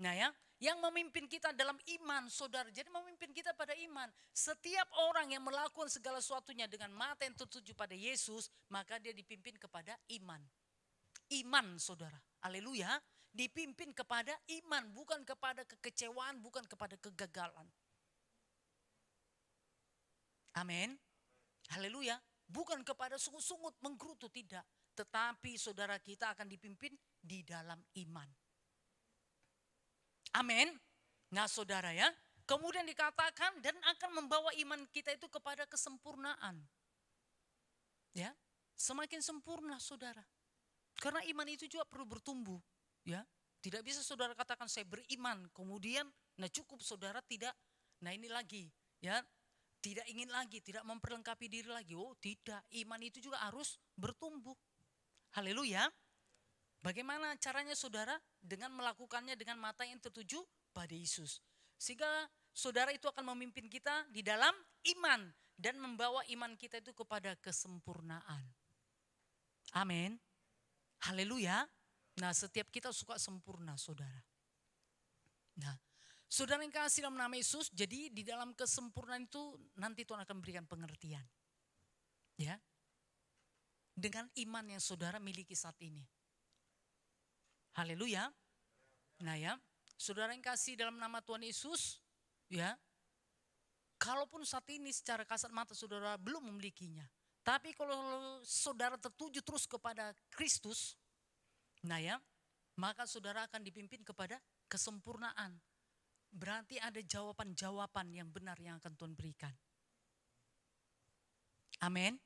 [SPEAKER 3] Nah ya, yang memimpin kita dalam iman, saudara. Jadi memimpin kita pada iman. Setiap orang yang melakukan segala sesuatunya dengan mata yang tertuju pada Yesus, maka dia dipimpin kepada iman. Iman, saudara. Haleluya. Dipimpin kepada iman, bukan kepada kekecewaan, bukan kepada kegagalan. Amin. Haleluya. Bukan kepada sungut-sungut menggerutu, tidak. Tetapi saudara kita akan dipimpin di dalam iman. Amin. Nah saudara ya. Kemudian dikatakan dan akan membawa iman kita itu kepada kesempurnaan. Ya. semakin sempurna saudara. Karena iman itu juga perlu bertumbuh. Ya, tidak bisa saudara katakan saya beriman, kemudian nah cukup saudara tidak, nah ini lagi ya, tidak ingin lagi, tidak memperlengkapi diri lagi. Oh tidak, iman itu juga harus bertumbuh. Haleluya. Bagaimana caranya saudara? Dengan melakukannya dengan mata yang tertuju pada Yesus. Sehingga saudara itu akan memimpin kita di dalam iman dan membawa iman kita itu kepada kesempurnaan. Amin. Haleluya. Nah, setiap kita suka sempurna saudara. Nah, saudara yang kasih dalam nama Yesus, jadi di dalam kesempurnaan itu nanti Tuhan akan memberikan pengertian. Ya. Dengan iman yang saudara miliki saat ini. Haleluya. Nah ya, saudara yang kasih dalam nama Tuhan Yesus, ya. Kalaupun saat ini secara kasat mata saudara belum memilikinya. Tapi kalau saudara tertuju terus kepada Kristus, nah ya, maka saudara akan dipimpin kepada kesempurnaan. Berarti ada jawaban-jawaban yang benar yang akan Tuhan berikan. Amin.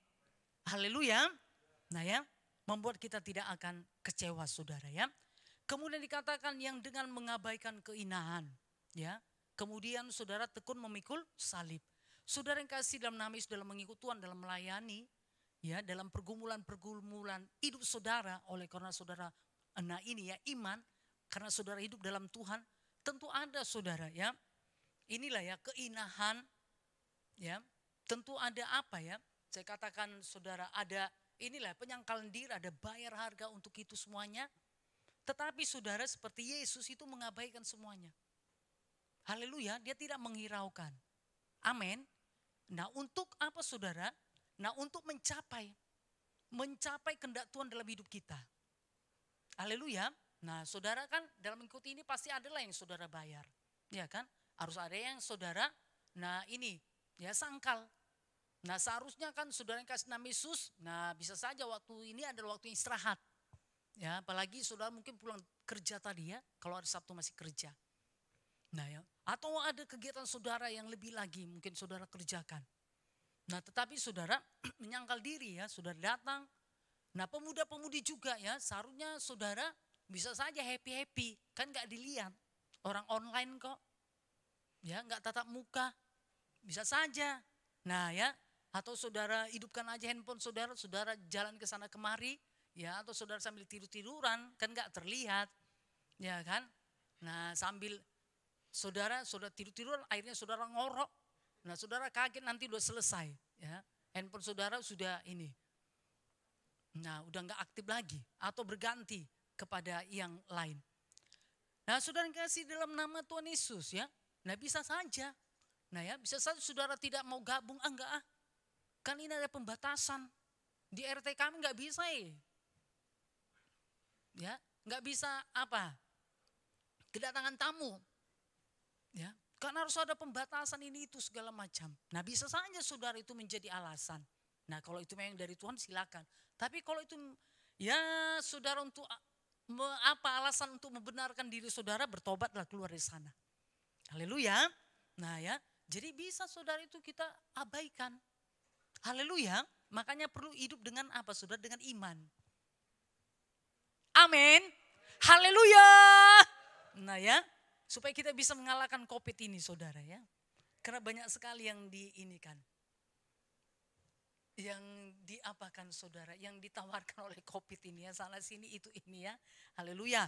[SPEAKER 3] Haleluya. Nah ya, membuat kita tidak akan kecewa saudara ya. Kemudian dikatakan yang dengan mengabaikan keinahan. Ya, kemudian saudara tekun memikul salib. Saudara yang kasih dalam nama Yesus dalam mengikut Tuhan, dalam melayani. Ya, dalam pergumulan-pergumulan hidup saudara. Oleh karena saudara, nah ini ya iman. Karena saudara hidup dalam Tuhan. Tentu ada saudara ya. Inilah ya keinahan. Ya, tentu ada apa ya. Saya katakan saudara ada inilah penyangkalan diri, ada bayar harga untuk itu semuanya. Tetapi saudara seperti Yesus itu mengabaikan semuanya. Haleluya, dia tidak menghiraukan. Amin. Nah untuk apa saudara? Nah untuk mencapai kehendak Tuhan dalam hidup kita. Haleluya. Nah saudara kan dalam mengikuti ini pasti adalah yang saudara bayar. Ya kan? Harus ada yang saudara, nah ini ya sangkal. Nah seharusnya kan saudara yang kasih nama Yesus, nah bisa saja waktu ini adalah waktu istirahat. Ya, apalagi saudara mungkin pulang kerja tadi ya, kalau hari Sabtu masih kerja. Nah ya, atau ada kegiatan saudara yang lebih lagi mungkin saudara kerjakan. Nah tetapi saudara menyangkal diri ya, saudara datang. Nah pemuda-pemudi juga ya, seharusnya saudara bisa saja happy-happy, kan gak dilihat. Orang online kok, ya gak tatap muka, bisa saja. Nah ya, atau saudara hidupkan aja handphone saudara, saudara jalan ke sana kemari. Ya, atau saudara sambil tidur-tiduran, kan gak terlihat, ya kan. Nah sambil saudara tidur-tiduran, akhirnya saudara ngorok. Nah saudara kaget nanti udah selesai, ya. Handphone saudara sudah ini. Nah udah gak aktif lagi, atau berganti kepada yang lain. Nah saudara kasih dalam nama Tuhan Yesus ya. Nah bisa saja, nah ya bisa saja saudara tidak mau gabung, enggak ah. Kan ini ada pembatasan, di RT kami gak bisa ya, nggak bisa apa kedatangan tamu ya, karena harus ada pembatasan ini itu segala macam. Nah bisa saja saudara itu menjadi alasan. Nah kalau itu memang dari Tuhan silakan, tapi kalau itu ya saudara untuk apa alasan untuk membenarkan diri saudara, bertobatlah keluar dari sana. Haleluya. Nah ya, jadi bisa saudara itu kita abaikan. Haleluya. Makanya perlu hidup dengan apa saudara, dengan iman. Amin. Haleluya. Nah ya, supaya kita bisa mengalahkan COVID ini saudara ya. Karena banyak sekali yang diinikan. Yang diapakan saudara, yang ditawarkan oleh COVID ini ya. Sana sini itu ini ya. Haleluya.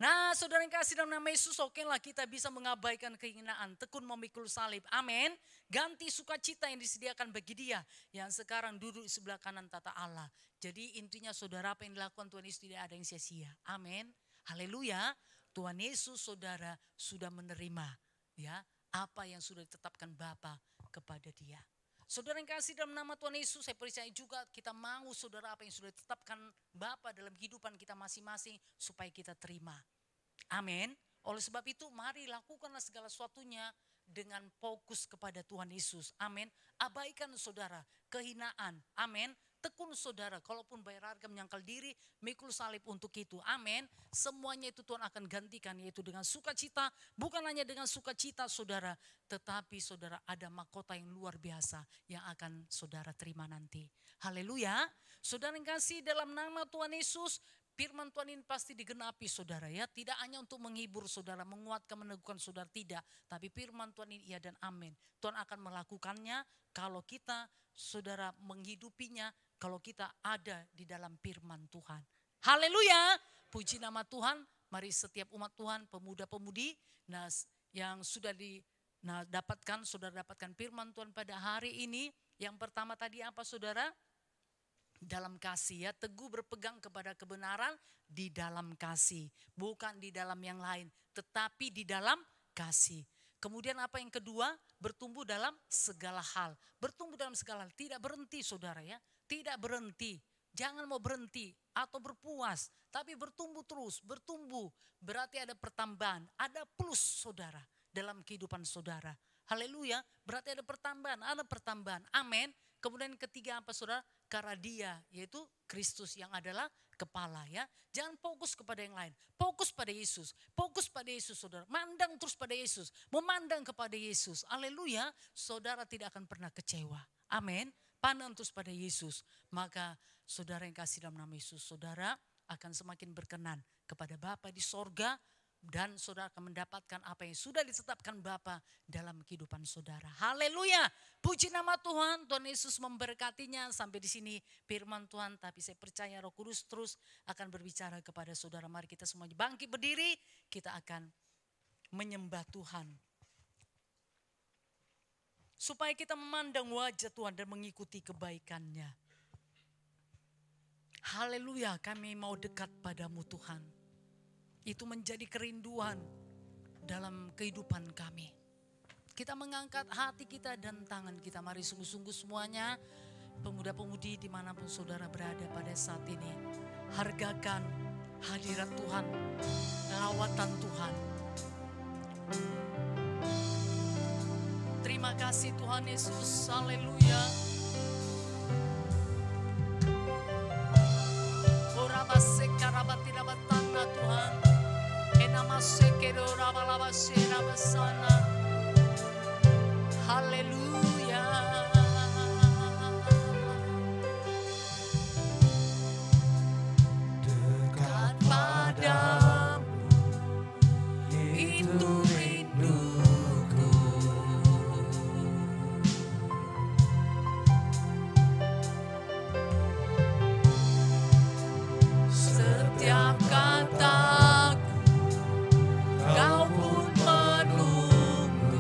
[SPEAKER 3] Nah saudara yang kasih dalam nama Yesus, okelah kita bisa mengabaikan keinginan, tekun memikul salib. Amin. Ganti sukacita yang disediakan bagi dia yang sekarang duduk di sebelah kanan tata Allah. Jadi intinya saudara, apa yang dilakukan Tuhan Yesus tidak ada yang sia-sia. Amin. Haleluya. Tuhan Yesus saudara sudah menerima ya apa yang sudah ditetapkan Bapa kepada dia. Saudara yang kasih dalam nama Tuhan Yesus, saya percaya juga kita mau saudara apa yang sudah ditetapkan Bapa dalam kehidupan kita masing-masing supaya kita terima. Amin. Oleh sebab itu mari lakukanlah segala sesuatunya dengan fokus kepada Tuhan Yesus. Amin. Abaikan saudara kehinaan. Amin. tekun saudara, kalaupun bayar harga menyangkal diri, mikul salib untuk itu. Amin. Semuanya itu Tuhan akan gantikan, yaitu dengan sukacita. Bukan hanya dengan sukacita saudara, tetapi saudara ada mahkota yang luar biasa yang akan saudara terima nanti. Haleluya. Saudara yang kasih dalam nama Tuhan Yesus, firman Tuhan ini pasti digenapi saudara ya. Tidak hanya untuk menghibur saudara, menguatkan, meneguhkan saudara, tidak. Tapi firman Tuhan ini iya dan amin. Tuhan akan melakukannya kalau kita saudara menghidupinya, kalau kita ada di dalam firman Tuhan. Haleluya. Puji nama Tuhan. Mari setiap umat Tuhan, pemuda-pemudi, nah yang sudah saudara dapatkan firman Tuhan pada hari ini. Yang pertama tadi apa saudara? Dalam kasih ya, teguh berpegang kepada kebenaran di dalam kasih. Bukan di dalam yang lain, tetapi di dalam kasih. Kemudian apa yang kedua? Bertumbuh dalam segala hal. Bertumbuh dalam segala hal, tidak berhenti saudara ya. Tidak berhenti, jangan mau berhenti atau berpuas. Tapi bertumbuh terus, bertumbuh. Berarti ada pertambahan, ada plus saudara dalam kehidupan saudara. Haleluya, berarti ada pertambahan, amin. Kemudian ketiga apa saudara? Karena dia yaitu Kristus yang adalah kepala ya. Jangan fokus kepada yang lain. Fokus pada Yesus. Fokus pada Yesus saudara. Mandang terus pada Yesus. Memandang kepada Yesus. Haleluya. Saudara tidak akan pernah kecewa. Amin. Pandang terus pada Yesus. Maka saudara yang kasih dalam nama Yesus. Saudara akan semakin berkenan kepada Bapa di sorga. Dan saudara akan mendapatkan apa yang sudah ditetapkan Bapa dalam kehidupan saudara. Haleluya. Puji nama Tuhan. Tuhan Yesus memberkatinya. Sampai di sini firman Tuhan. Tapi saya percaya Roh Kudus terus akan berbicara kepada saudara. Mari kita semuanya bangkit berdiri. Kita akan menyembah Tuhan. Supaya kita memandang wajah Tuhan dan mengikuti kebaikannya. Haleluya. Kami mau dekat padamu Tuhan. Itu menjadi kerinduan dalam kehidupan kami. Kita mengangkat hati kita dan tangan kita. Mari sungguh-sungguh semuanya, pemuda-pemudi dimanapun saudara berada pada saat ini. Hargakan hadirat Tuhan, lawatan Tuhan. Terima kasih Tuhan Yesus, haleluya. Tuhan. Haleluya. Dekat padamu itu rinduku. Setiap kataku kau pun menunggu.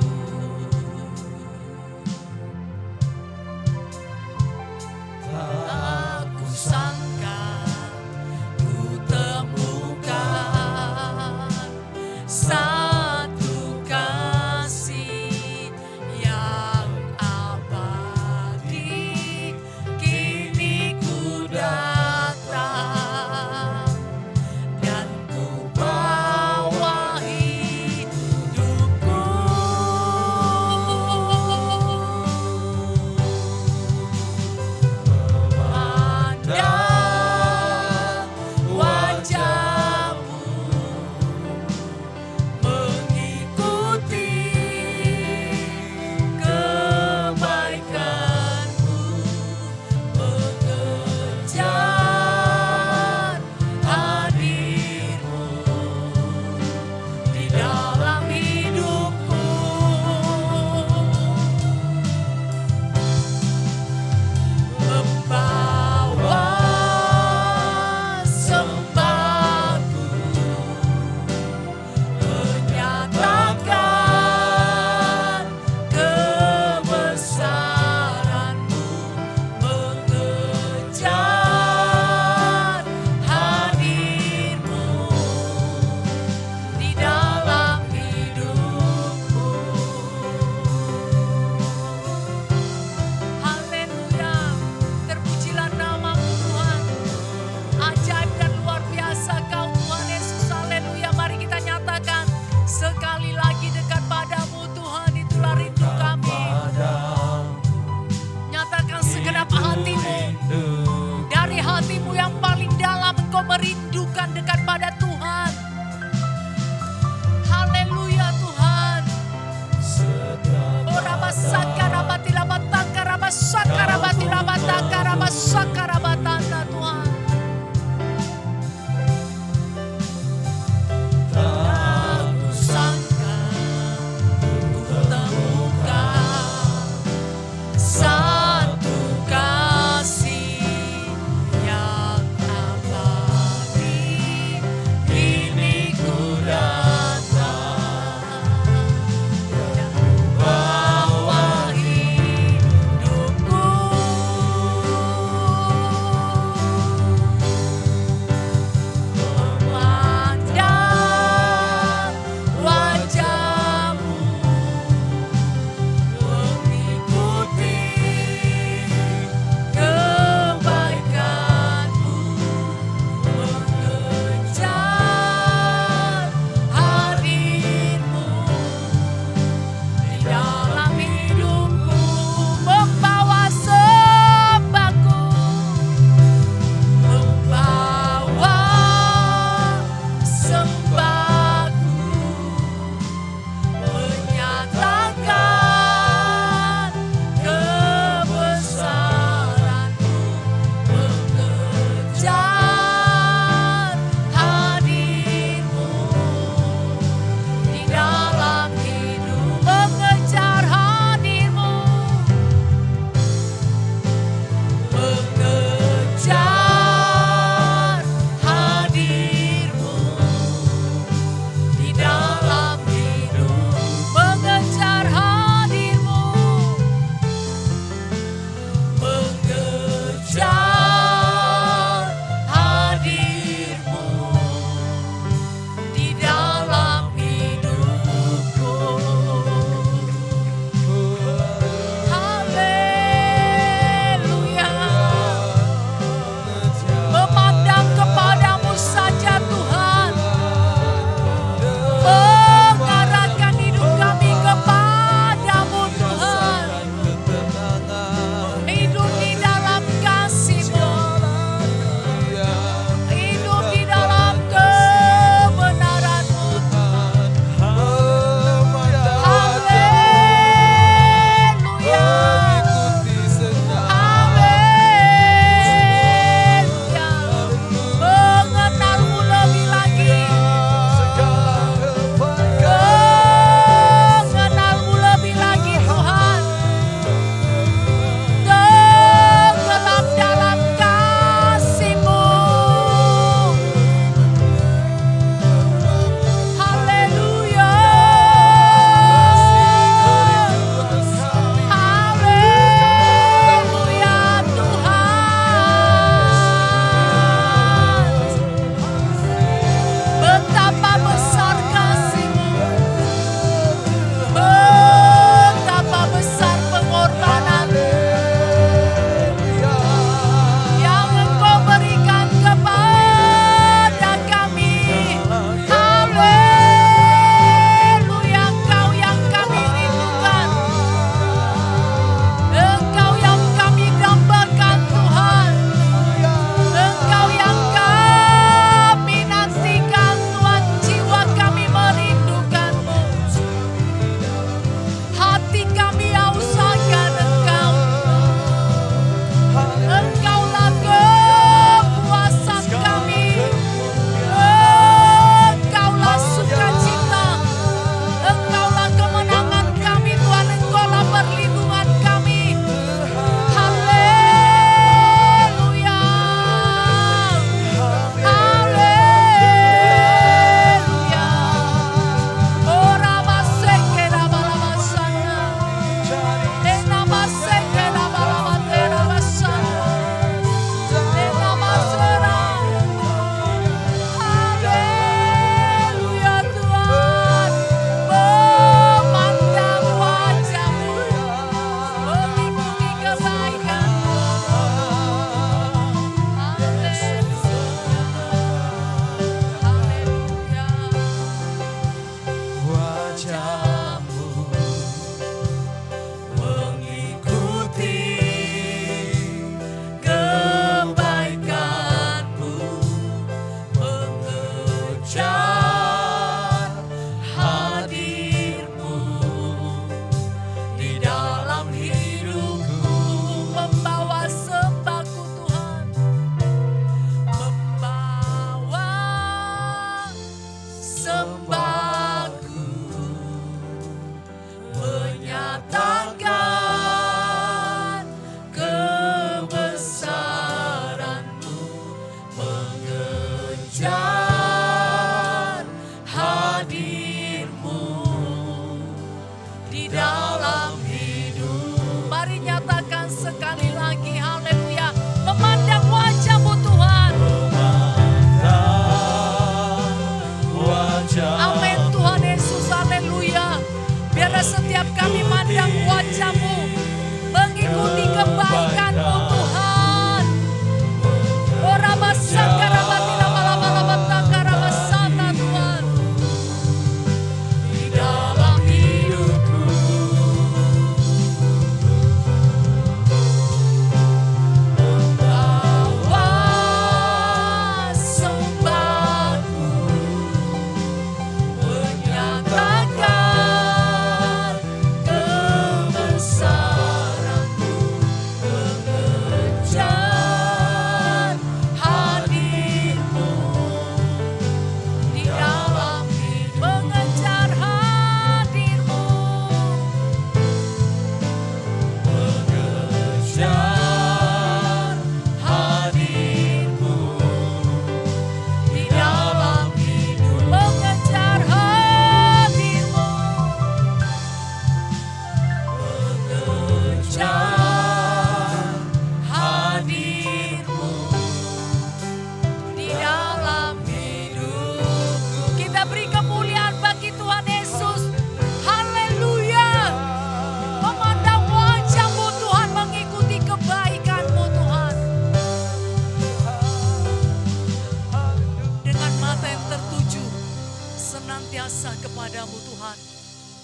[SPEAKER 3] biasa kepadamu Tuhan.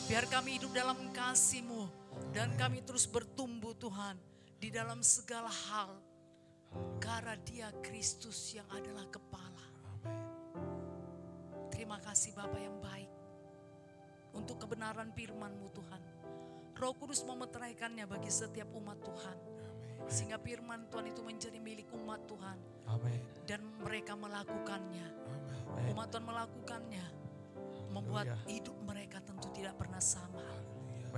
[SPEAKER 3] Biar kami hidup dalam kasih-Mu dan kami terus bertumbuh Tuhan di dalam segala hal. Karena Dia Kristus yang adalah kepala. Terima kasih Bapa yang baik untuk kebenaran firman-Mu Tuhan. Roh Kudus memeteraikannya bagi setiap umat Tuhan. Sehingga firman Tuhan itu menjadi milik umat Tuhan. Dan mereka melakukannya. Umat Tuhan melakukannya. Membuat hidup mereka tentu tidak pernah sama.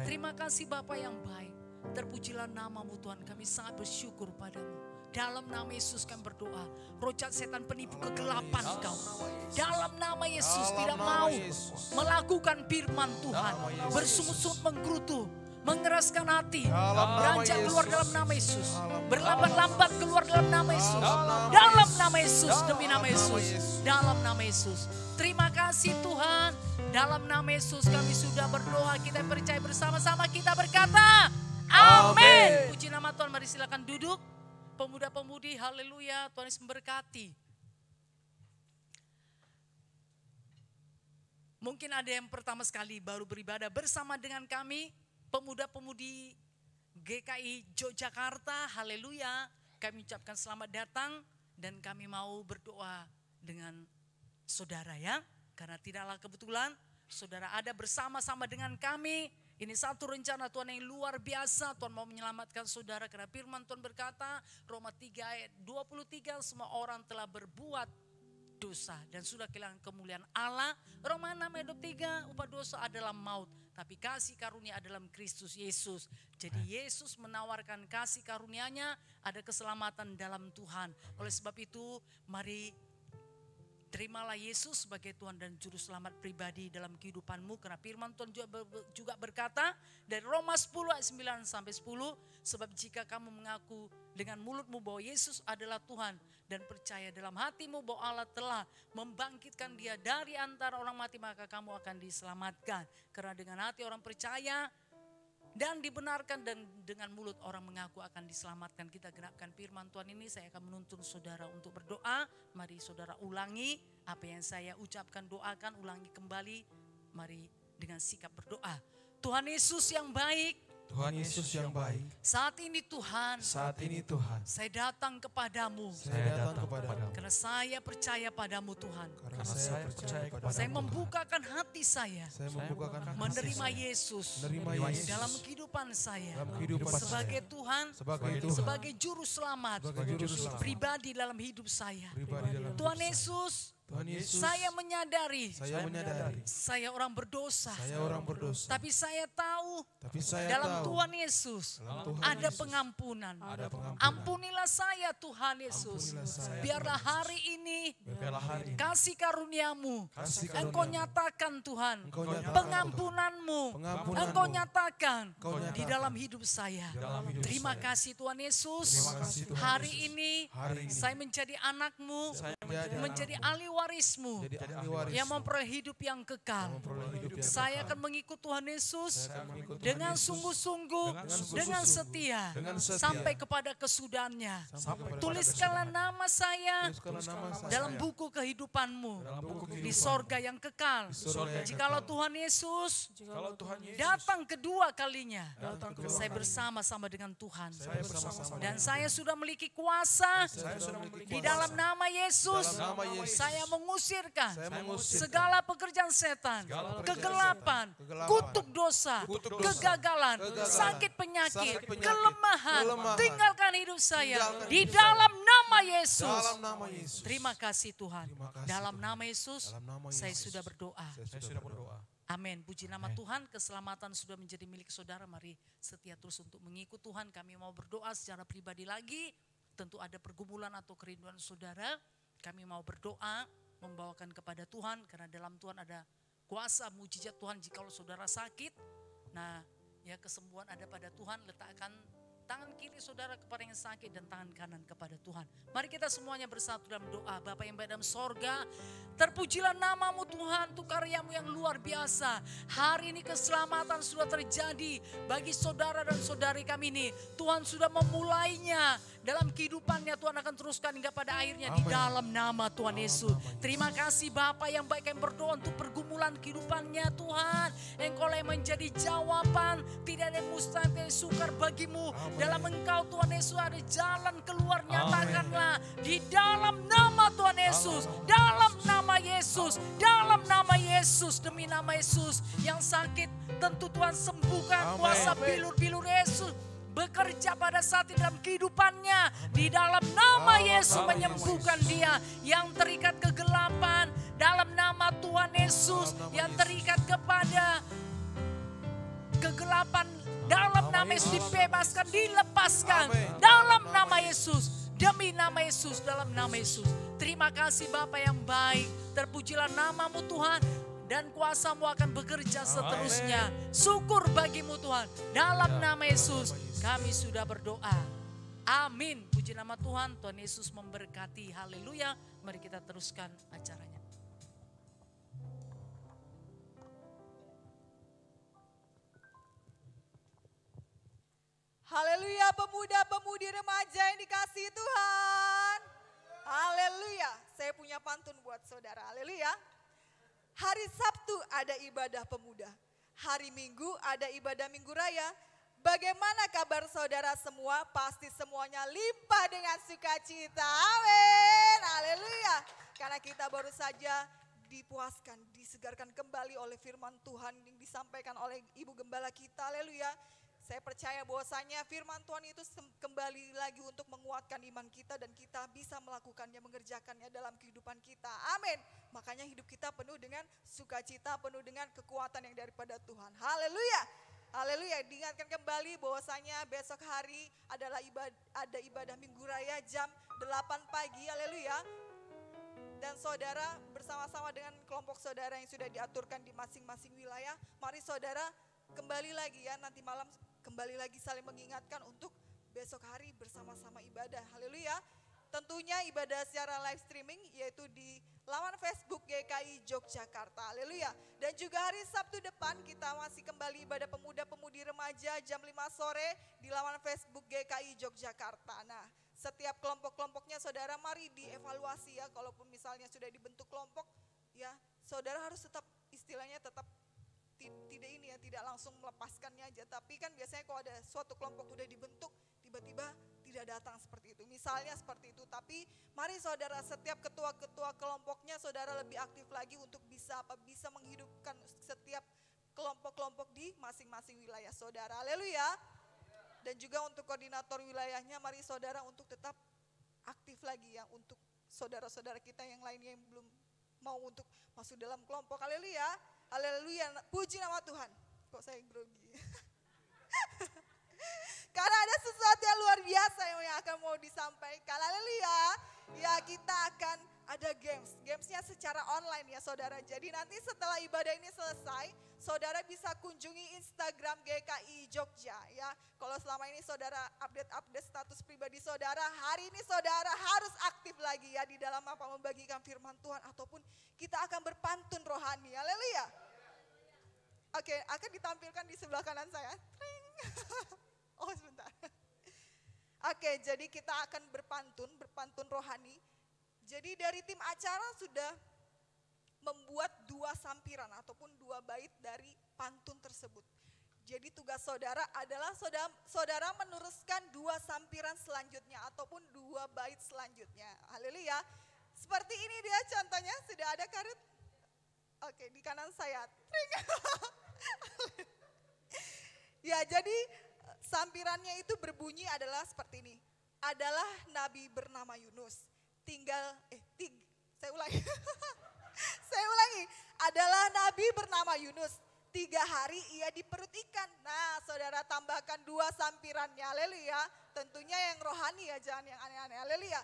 [SPEAKER 3] Terima kasih Bapa yang baik. Terpujilah nama-Mu Tuhan. Kami sangat bersyukur padamu. Dalam nama Yesus kami berdoa. Roh jahat setan penipu kegelapan kau. Dalam nama Yesus tidak mau melakukan firman Tuhan. Bersungut-sungut menggerutu. Mengeraskan hati. Beranjak keluar dalam nama Yesus. Berlambat-lambat keluar dalam nama Yesus. Dalam nama Yesus. Demi nama Yesus. Dalam nama Yesus. Terima kasih Tuhan. Dalam nama Yesus kami sudah berdoa. Kita percaya bersama-sama kita berkata. Amin. Puji nama Tuhan. Mari silakan duduk. Pemuda-pemudi, haleluya. Tuhan Yesus memberkati. Mungkin ada yang pertama sekali baru beribadah bersama dengan kami. Pemuda-pemudi GKI Yogyakarta, haleluya. Kami ucapkan selamat datang dan kami mau berdoa dengan saudara ya. Karena tidaklah kebetulan saudara ada bersama-sama dengan kami. Ini satu rencana Tuhan yang luar biasa. Tuhan mau menyelamatkan saudara karena firman Tuhan berkata, Roma 3 ayat 23, semua orang telah berbuat dosa dan sudah kehilangan kemuliaan Allah. Roma 6 ayat 23, upah dosa adalah maut. Tapi kasih karunia adalah Kristus Yesus. Jadi Yesus menawarkan kasih karunia-Nya, ada keselamatan dalam Tuhan. Oleh sebab itu mari terimalah Yesus sebagai Tuhan dan Juru Selamat pribadi dalam kehidupanmu. Karena firman Tuhan juga berkata dari Roma 10 ayat 9 sampai 10. Sebab jika kamu mengaku dengan mulutmu bahwa Yesus adalah Tuhan dan percaya dalam hatimu bahwa Allah telah membangkitkan Dia dari antara orang mati, maka kamu akan diselamatkan. Karena dengan hati orang percaya dan dibenarkan dan dengan mulut orang mengaku akan diselamatkan. Kita genapkan firman Tuhan ini, saya akan menuntun saudara untuk berdoa. Mari saudara ulangi apa yang saya ucapkan, doakan, ulangi kembali. Mari dengan sikap berdoa. Tuhan Yesus yang baik.
[SPEAKER 1] Tuhan Yesus yang baik.
[SPEAKER 3] Saat ini Tuhan. Saya datang kepadamu. Karena saya percaya padamu Tuhan. Saya membukakan hati saya. Menerima Yesus. Dalam kehidupan saya. Sebagai Tuhan. Sebagai Juru Selamat. Pribadi dalam hidup saya. Tuhan Yesus. Saya menyadari saya orang berdosa. Tapi saya tahu dalam Tuhan Yesus ada pengampunan. Ampunilah saya Tuhan Yesus. Biarlah hari ini kasih karunia-Mu Engkau nyatakan Tuhan. Pengampunan-Mu Engkau nyatakan di dalam hidup saya. Terima kasih Tuhan Yesus. Hari ini saya menjadi anak-Mu, menjadi ahli waris-Mu yang memperoleh hidup yang kekal. Saya akan mengikut Tuhan Yesus dengan sungguh-sungguh, dengan setia sampai kepada kesudahannya. Tuliskanlah nama saya dalam buku kehidupan-Mu di sorga yang kekal. Jikalau Tuhan Yesus datang kedua kalinya, saya bersama-sama dengan Tuhan. Dan saya sudah memiliki kuasa di dalam nama Yesus. Saya mengusirkan segala pekerjaan setan, kegelapan, kutuk dosa, kegagalan, sakit penyakit, kelemahan. Tinggalkan hidup saya di dalam nama Yesus. Terima kasih Tuhan. Dalam nama Yesus saya sudah berdoa. Amin. Puji nama Tuhan, keselamatan sudah menjadi milik saudara. Mari setia terus untuk mengikut Tuhan. Kami mau berdoa secara pribadi lagi. Tentu ada pergumulan atau kerinduan saudara. Kami mau berdoa, membawakan kepada Tuhan. Karena dalam Tuhan ada kuasa mujizat Tuhan. Jikalau saudara sakit, nah ya kesembuhan ada pada Tuhan. Letakkan tangan kiri saudara kepada yang sakit dan tangan kanan kepada Tuhan. Mari kita semuanya bersatu dalam doa. Bapa yang baik dalam sorga, terpujilah nama-Mu Tuhan, untuk karya-Mu yang luar biasa. Hari ini keselamatan sudah terjadi bagi saudara dan saudari kami ini. Tuhan sudah memulainya dalam kehidupannya Tuhan akan teruskan hingga pada akhirnya di dalam nama Tuhan Yesus. Terima kasih Bapa yang baik, yang berdoa untuk pergumulan kehidupannya Tuhan. Engkau yang menjadi jawaban, tidak ada mustahil, tidak ada sukar bagimu. Dalam Engkau Tuhan Yesus ada jalan keluar, nyatakanlah di dalam nama Tuhan Yesus, dalam nama Yesus, dalam nama Yesus, demi nama Yesus. Yang sakit tentu Tuhan sembuhkan, kuasa bilur-bilur Yesus bekerja pada saat ini dalam kehidupannya. Di dalam nama Yesus menyembuhkan dia. Yang terikat kegelapan dalam nama Tuhan Yesus. Yang terikat kepada kegelapan dalam nama Yesus dibebaskan, dilepaskan. Dalam nama Yesus, demi nama Yesus, dalam nama Yesus. Terima kasih Bapa yang baik. Terpujilah namamu Tuhan. Dan kuasa-Mu akan bekerja seterusnya. Syukur bagimu Tuhan. Dalam nama Yesus kami sudah berdoa. Amin. Puji nama Tuhan. Tuhan Yesus memberkati. Haleluya. Mari kita teruskan acaranya.
[SPEAKER 4] Haleluya, pemuda-pemudi remaja yang dikasihi Tuhan. Haleluya. Saya punya pantun buat saudara. Haleluya. Hari Sabtu ada ibadah pemuda. Hari Minggu ada ibadah Minggu Raya. Bagaimana kabar saudara semua? Pasti semuanya limpah dengan sukacita. Amin. Haleluya. Karena kita baru saja dipuaskan, disegarkan kembali oleh firman Tuhan yang disampaikan oleh Ibu Gembala kita. Haleluya. Saya percaya bahwasanya firman Tuhan itu kembali lagi untuk menguatkan iman kita dan kita bisa melakukannya, mengerjakannya dalam kehidupan kita. Amin. Makanya hidup kita penuh dengan sukacita, penuh dengan kekuatan yang daripada Tuhan. Haleluya. Haleluya. Diingatkan kembali bahwasanya besok hari adalah ada ibadah Minggu Raya jam 8 pagi. Haleluya. Dan saudara bersama-sama dengan kelompok saudara yang sudah diaturkan di masing-masing wilayah, mari saudara kembali lagi ya, nanti malam kembali lagi saling mengingatkan untuk besok hari bersama-sama ibadah. Haleluya. Tentunya ibadah secara live streaming yaitu di laman Facebook GKI Yogyakarta. Haleluya. Dan juga hari Sabtu depan kita masih kembali ibadah pemuda-pemudi remaja jam 5 sore di laman Facebook GKI Yogyakarta. Nah, setiap kelompok-kelompoknya saudara mari dievaluasi ya. Kalaupun misalnya sudah dibentuk kelompok ya, saudara harus tetap istilahnya tetap tidak ini ya, tidak langsung melepaskannya aja. Tapi kan biasanya kalau ada suatu kelompok udah dibentuk, tiba-tiba tidak datang seperti itu. Misalnya seperti itu. Tapi mari saudara, setiap ketua-ketua kelompoknya saudara lebih aktif lagi untuk bisa menghidupkan setiap kelompok-kelompok di masing-masing wilayah saudara. Haleluya. Dan juga untuk koordinator wilayahnya, mari saudara untuk tetap aktif lagi ya untuk saudara-saudara kita yang lainnya yang belum mau untuk masuk dalam kelompok. Haleluya. Haleluya, puji nama Tuhan. Kok saya grogi? Karena ada sesuatu yang luar biasa yang akan mau disampaikan. Haleluya. Ya, kita akan ada games. Gamesnya secara online ya saudara. Jadi nanti setelah ibadah ini selesai, saudara bisa kunjungi Instagram GKI Jogja ya. Kalau selama ini saudara update status pribadi saudara, hari ini saudara harus aktif lagi ya di dalam apa membagikan firman Tuhan ataupun kita akan berpantun rohani. Haleluya. Oke, akan ditampilkan di sebelah kanan saya. Oh sebentar. Oke, jadi kita akan berpantun rohani. Jadi dari tim acara sudah membuat 2 sampiran ataupun 2 bait dari pantun tersebut. Jadi tugas saudara adalah saudara meneruskan 2 sampiran selanjutnya ataupun 2 bait selanjutnya. Haleluya. Seperti ini dia contohnya, sudah ada Karut? Oke, di kanan saya. Ya, jadi sampirannya itu berbunyi adalah seperti ini. Adalah nabi bernama Yunus. Saya ulangi. Saya ulangi. Adalah nabi bernama Yunus. 3 hari ia di perut ikan. Nah, saudara tambahkan 2 sampirannya. Haleluya. Tentunya yang rohani ya, jangan yang aneh-aneh. Haleluya.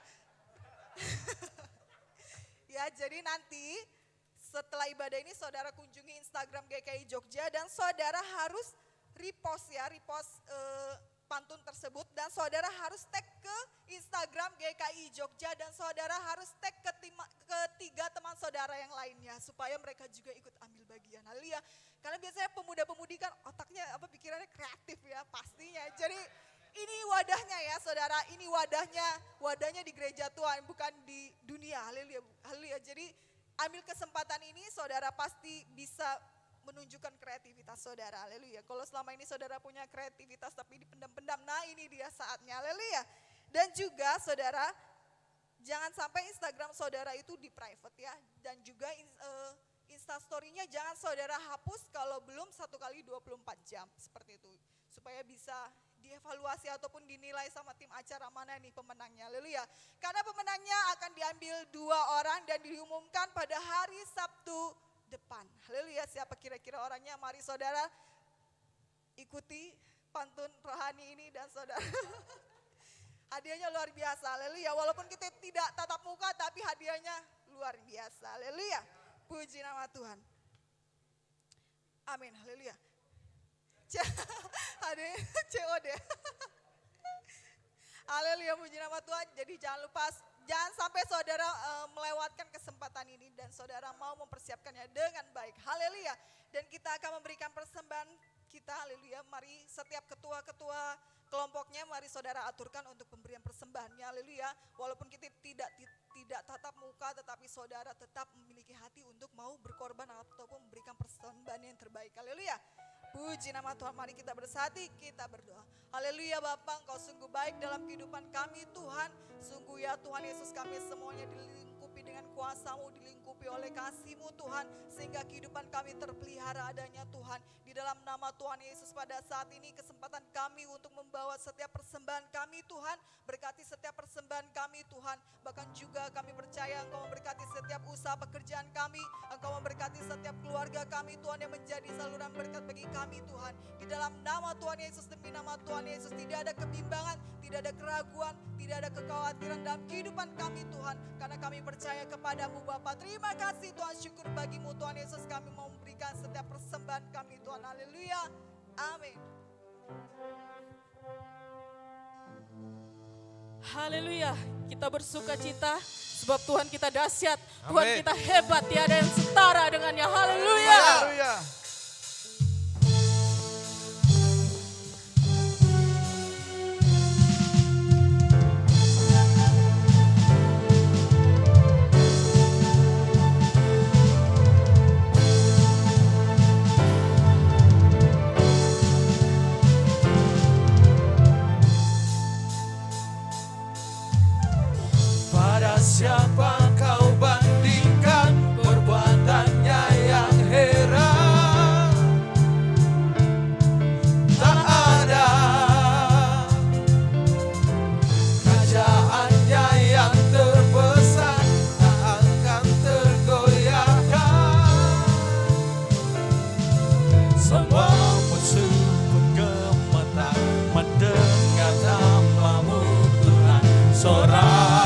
[SPEAKER 4] Ya, jadi nanti setelah ibadah ini saudara kunjungi Instagram GKI Jogja dan saudara harus repost pantun tersebut dan saudara harus tag ke Instagram GKI Jogja dan saudara harus tag ke 3 teman saudara yang lainnya supaya mereka juga ikut ambil bagian. Haleluya. Karena biasanya pemuda-pemudi kan otaknya pikirannya kreatif ya pastinya. Jadi Ini wadahnya ya saudara, ini wadahnya di gereja Tuhan, bukan di dunia. Haleluya, haleluya. Jadi ambil kesempatan ini, saudara pasti bisa menunjukkan kreativitas saudara. Haleluya. Kalau selama ini saudara punya kreativitas tapi dipendam-pendam, nah ini dia saatnya. Haleluya. Dan juga saudara, jangan sampai Instagram saudara itu di private ya. Dan juga Instastory-nya jangan saudara hapus kalau belum 1 kali 24 jam. Seperti itu. Supaya bisa dievaluasi ataupun dinilai sama tim acara mana nih pemenangnya. Haleluya. Karena pemenangnya akan diambil 2 orang dan diumumkan pada hari Sabtu depan. Haleluya. Siapa kira-kira orangnya? Mari saudara ikuti pantun rohani ini dan saudara. Hadiahnya luar biasa. Haleluya. Walaupun kita tidak tatap muka tapi hadiahnya luar biasa. Haleluya. Puji nama Tuhan. Amin. Haleluya. COD. Haleluya, puji nama Tuhan. Jadi jangan sampai saudara melewatkan kesempatan ini dan saudara mau mempersiapkannya dengan baik. Haleluya. Dan kita akan memberikan persembahan kita. Haleluya. Mari setiap ketua-ketua kelompoknya mari saudara aturkan untuk pemberian persembahannya. Haleluya. Walaupun kita tidak tatap muka tetapi saudara tetap memiliki hati untuk mau berkorban ataupun memberikan persembahan yang terbaik. Haleluya. Puji nama Tuhan, mari kita bersati, kita berdoa. Haleluya Bapa, Engkau sungguh baik dalam kehidupan kami Tuhan. Sungguh ya Tuhan Yesus, kami semuanya dilingkupi dengan kuasa-Mu, dilingkupi oleh kasih-Mu Tuhan. Sehingga kehidupan kami terpelihara adanya Tuhan. Di dalam nama Tuhan Yesus pada saat ini kesempatan kami untuk membawa setiap persembahan kami Tuhan. Berkati setiap persembahan kami Tuhan. Bahkan juga kami percaya Engkau memberkati setiap usaha pekerjaan kami. Engkau memberkati setiap keluarga kami Tuhan yang menjadi saluran berkat bagi kami Tuhan. Di dalam nama Tuhan Yesus, demi nama Tuhan Yesus, tidak ada kebimbangan, tidak ada keraguan, tidak ada kekhawatiran dalam kehidupan kami Tuhan. Karena kami percaya kepadamu Bapa. Terima kasih Tuhan, syukur bagimu Tuhan Yesus, kami mau memberikan setiap persembahan kami Tuhan. Haleluya. Amin.
[SPEAKER 5] Haleluya, kita bersuka cita sebab Tuhan kita dahsyat, Tuhan kita hebat, tiada yang setara dengannya. Haleluya.
[SPEAKER 2] Haleluya.
[SPEAKER 6] Siapa kau bandingkan perbuatannya yang heran? Tak ada kerajaannya yang terbesar, tak akan tergoyahkan. Semua musuh pun gemetar mendengar namamu Tuhan. Seorang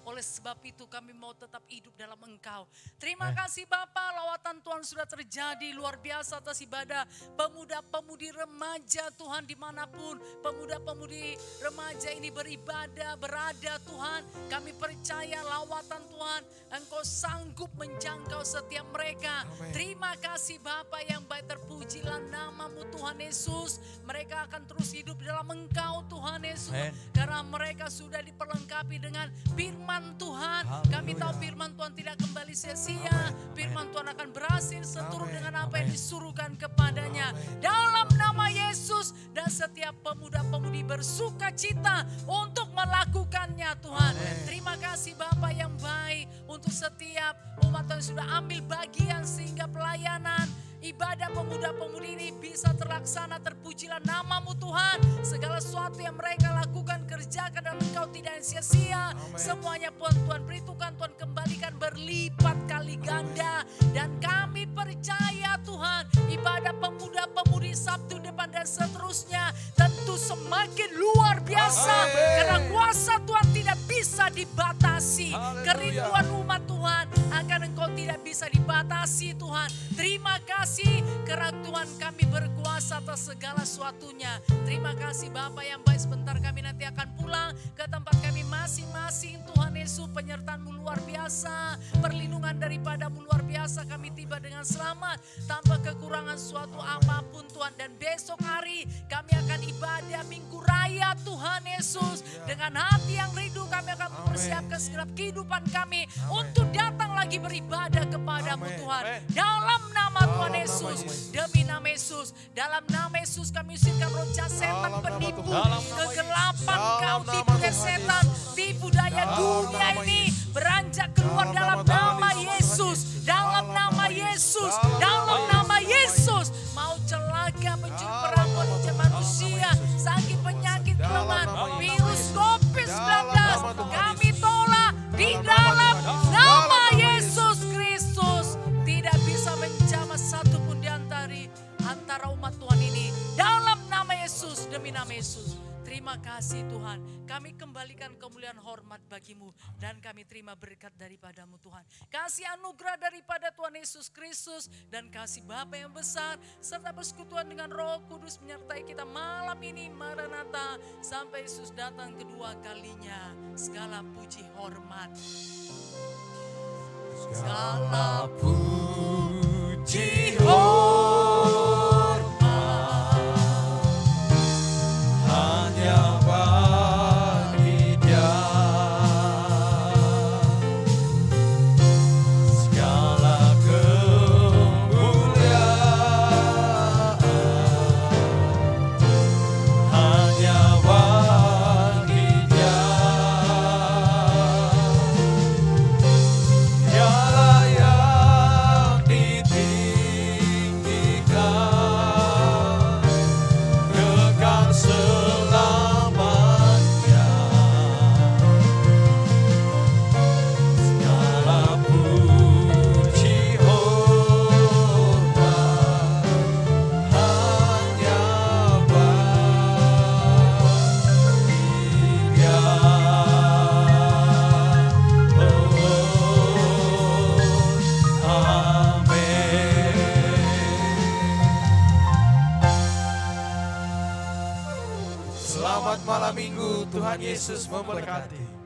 [SPEAKER 3] Oleh sebab itu kami mau tetap hidup dalam Engkau. Terima kasih Bapa, lawatan Tuhan sudah terjadi luar biasa atas ibadah pemuda-pemudi remaja Tuhan, dimanapun pemuda-pemudi remaja ini beribadah, berada Tuhan. Kami percaya lawatan Tuhan, Engkau sanggup menjangkau setiap mereka. Terima kasih Bapa yang baik, terpujilah nama-Mu Tuhan Yesus. Mereka akan terus hidup dalam Engkau Tuhan Yesus. Karena mereka sudah diperlengkapi dengan firman Tuhan. Kami tahu firman Tuhan tidak kembali sia-sia. Firman Tuhan akan berhasil seturut dengan apa yang disuruhkan kepadanya. Dalam nama Yesus, dan setiap pemuda-pemudi bersuka cita untuk melakukannya Tuhan. Terima kasih Bapa yang baik untuk setiap umat Tuhan yang sudah ambil bagian sehingga pelayanan ibadah pemuda-pemudi ini bisa terlaksana. Terpujilah nama-Mu Tuhan. Segala sesuatu yang mereka lakukan, kerjakan dan Engkau tidak sia-sia. Semuanya Tuhan perhitungkan, Tuhan kembalikan berlipat kali ganda. Dan kami percaya Tuhan, ibadah pemuda-pemudi Sabtu depan dan seterusnya tentu semakin luar biasa. Karena kuasa Tuhan tidak bisa dibatasi. Kerinduan umat Tuhan akan Engkau tidak bisa dibatasi Tuhan. Terima kasih karena Tuhan kami berkuasa atas segala sesuatunya. Terima kasih Bapa yang baik, sebentar kami nanti akan pulang ke tempat kami masing-masing Tuhan Yesus. Penyertaan-Mu luar biasa, perlindungan daripada-Mu luar biasa. Kami tiba dengan selamat tanpa kekurangan suatu apapun Tuhan. Dan besok hari kami akan ibadah Minggu Raya Tuhan Yesus. Dengan hati yang rindu kami akan mempersiapkan segenap kehidupan kami untuk datang lagi beribadah kepada-Mu Tuhan. Dalam nama Tuhan Yesus, demi nama Yesus, dalam nama Yesus kami usirkan roh jahat setan penipu, kegelapan kau tipu setan, tipu daya dunia ini beranjak keluar dalam nama Yesus, dalam nama Yesus, dalam nama Yesus. Mau celaka, mencuri perampok manusia, sakit penyakit kelemahan, virus COVID-19 kami tolak di dalam nama Yesus Kristus. Tidak bisa menjamah satupun di antara umat Tuhan ini. Dalam nama Yesus, demi nama Yesus. Terima kasih Tuhan. Kami kembalikan kemuliaan hormat bagi-Mu. Dan kami terima berkat daripada-Mu Tuhan. Kasih anugerah daripada Tuhan Yesus Kristus. Dan kasih Bapa yang besar. Serta persekutuan dengan Roh Kudus menyertai kita malam ini. Maranatha. Sampai Yesus datang kedua kalinya. Segala puji hormat. Segala puji hormat hanya bagi Dia. Segala kemuliaan hanya bagi Dia. Dialah yang ditinggikan, kekal selamanya. Segala puji hormat hanya bagi Dia.
[SPEAKER 1] Selamat malam minggu, Tuhan Yesus memberkati.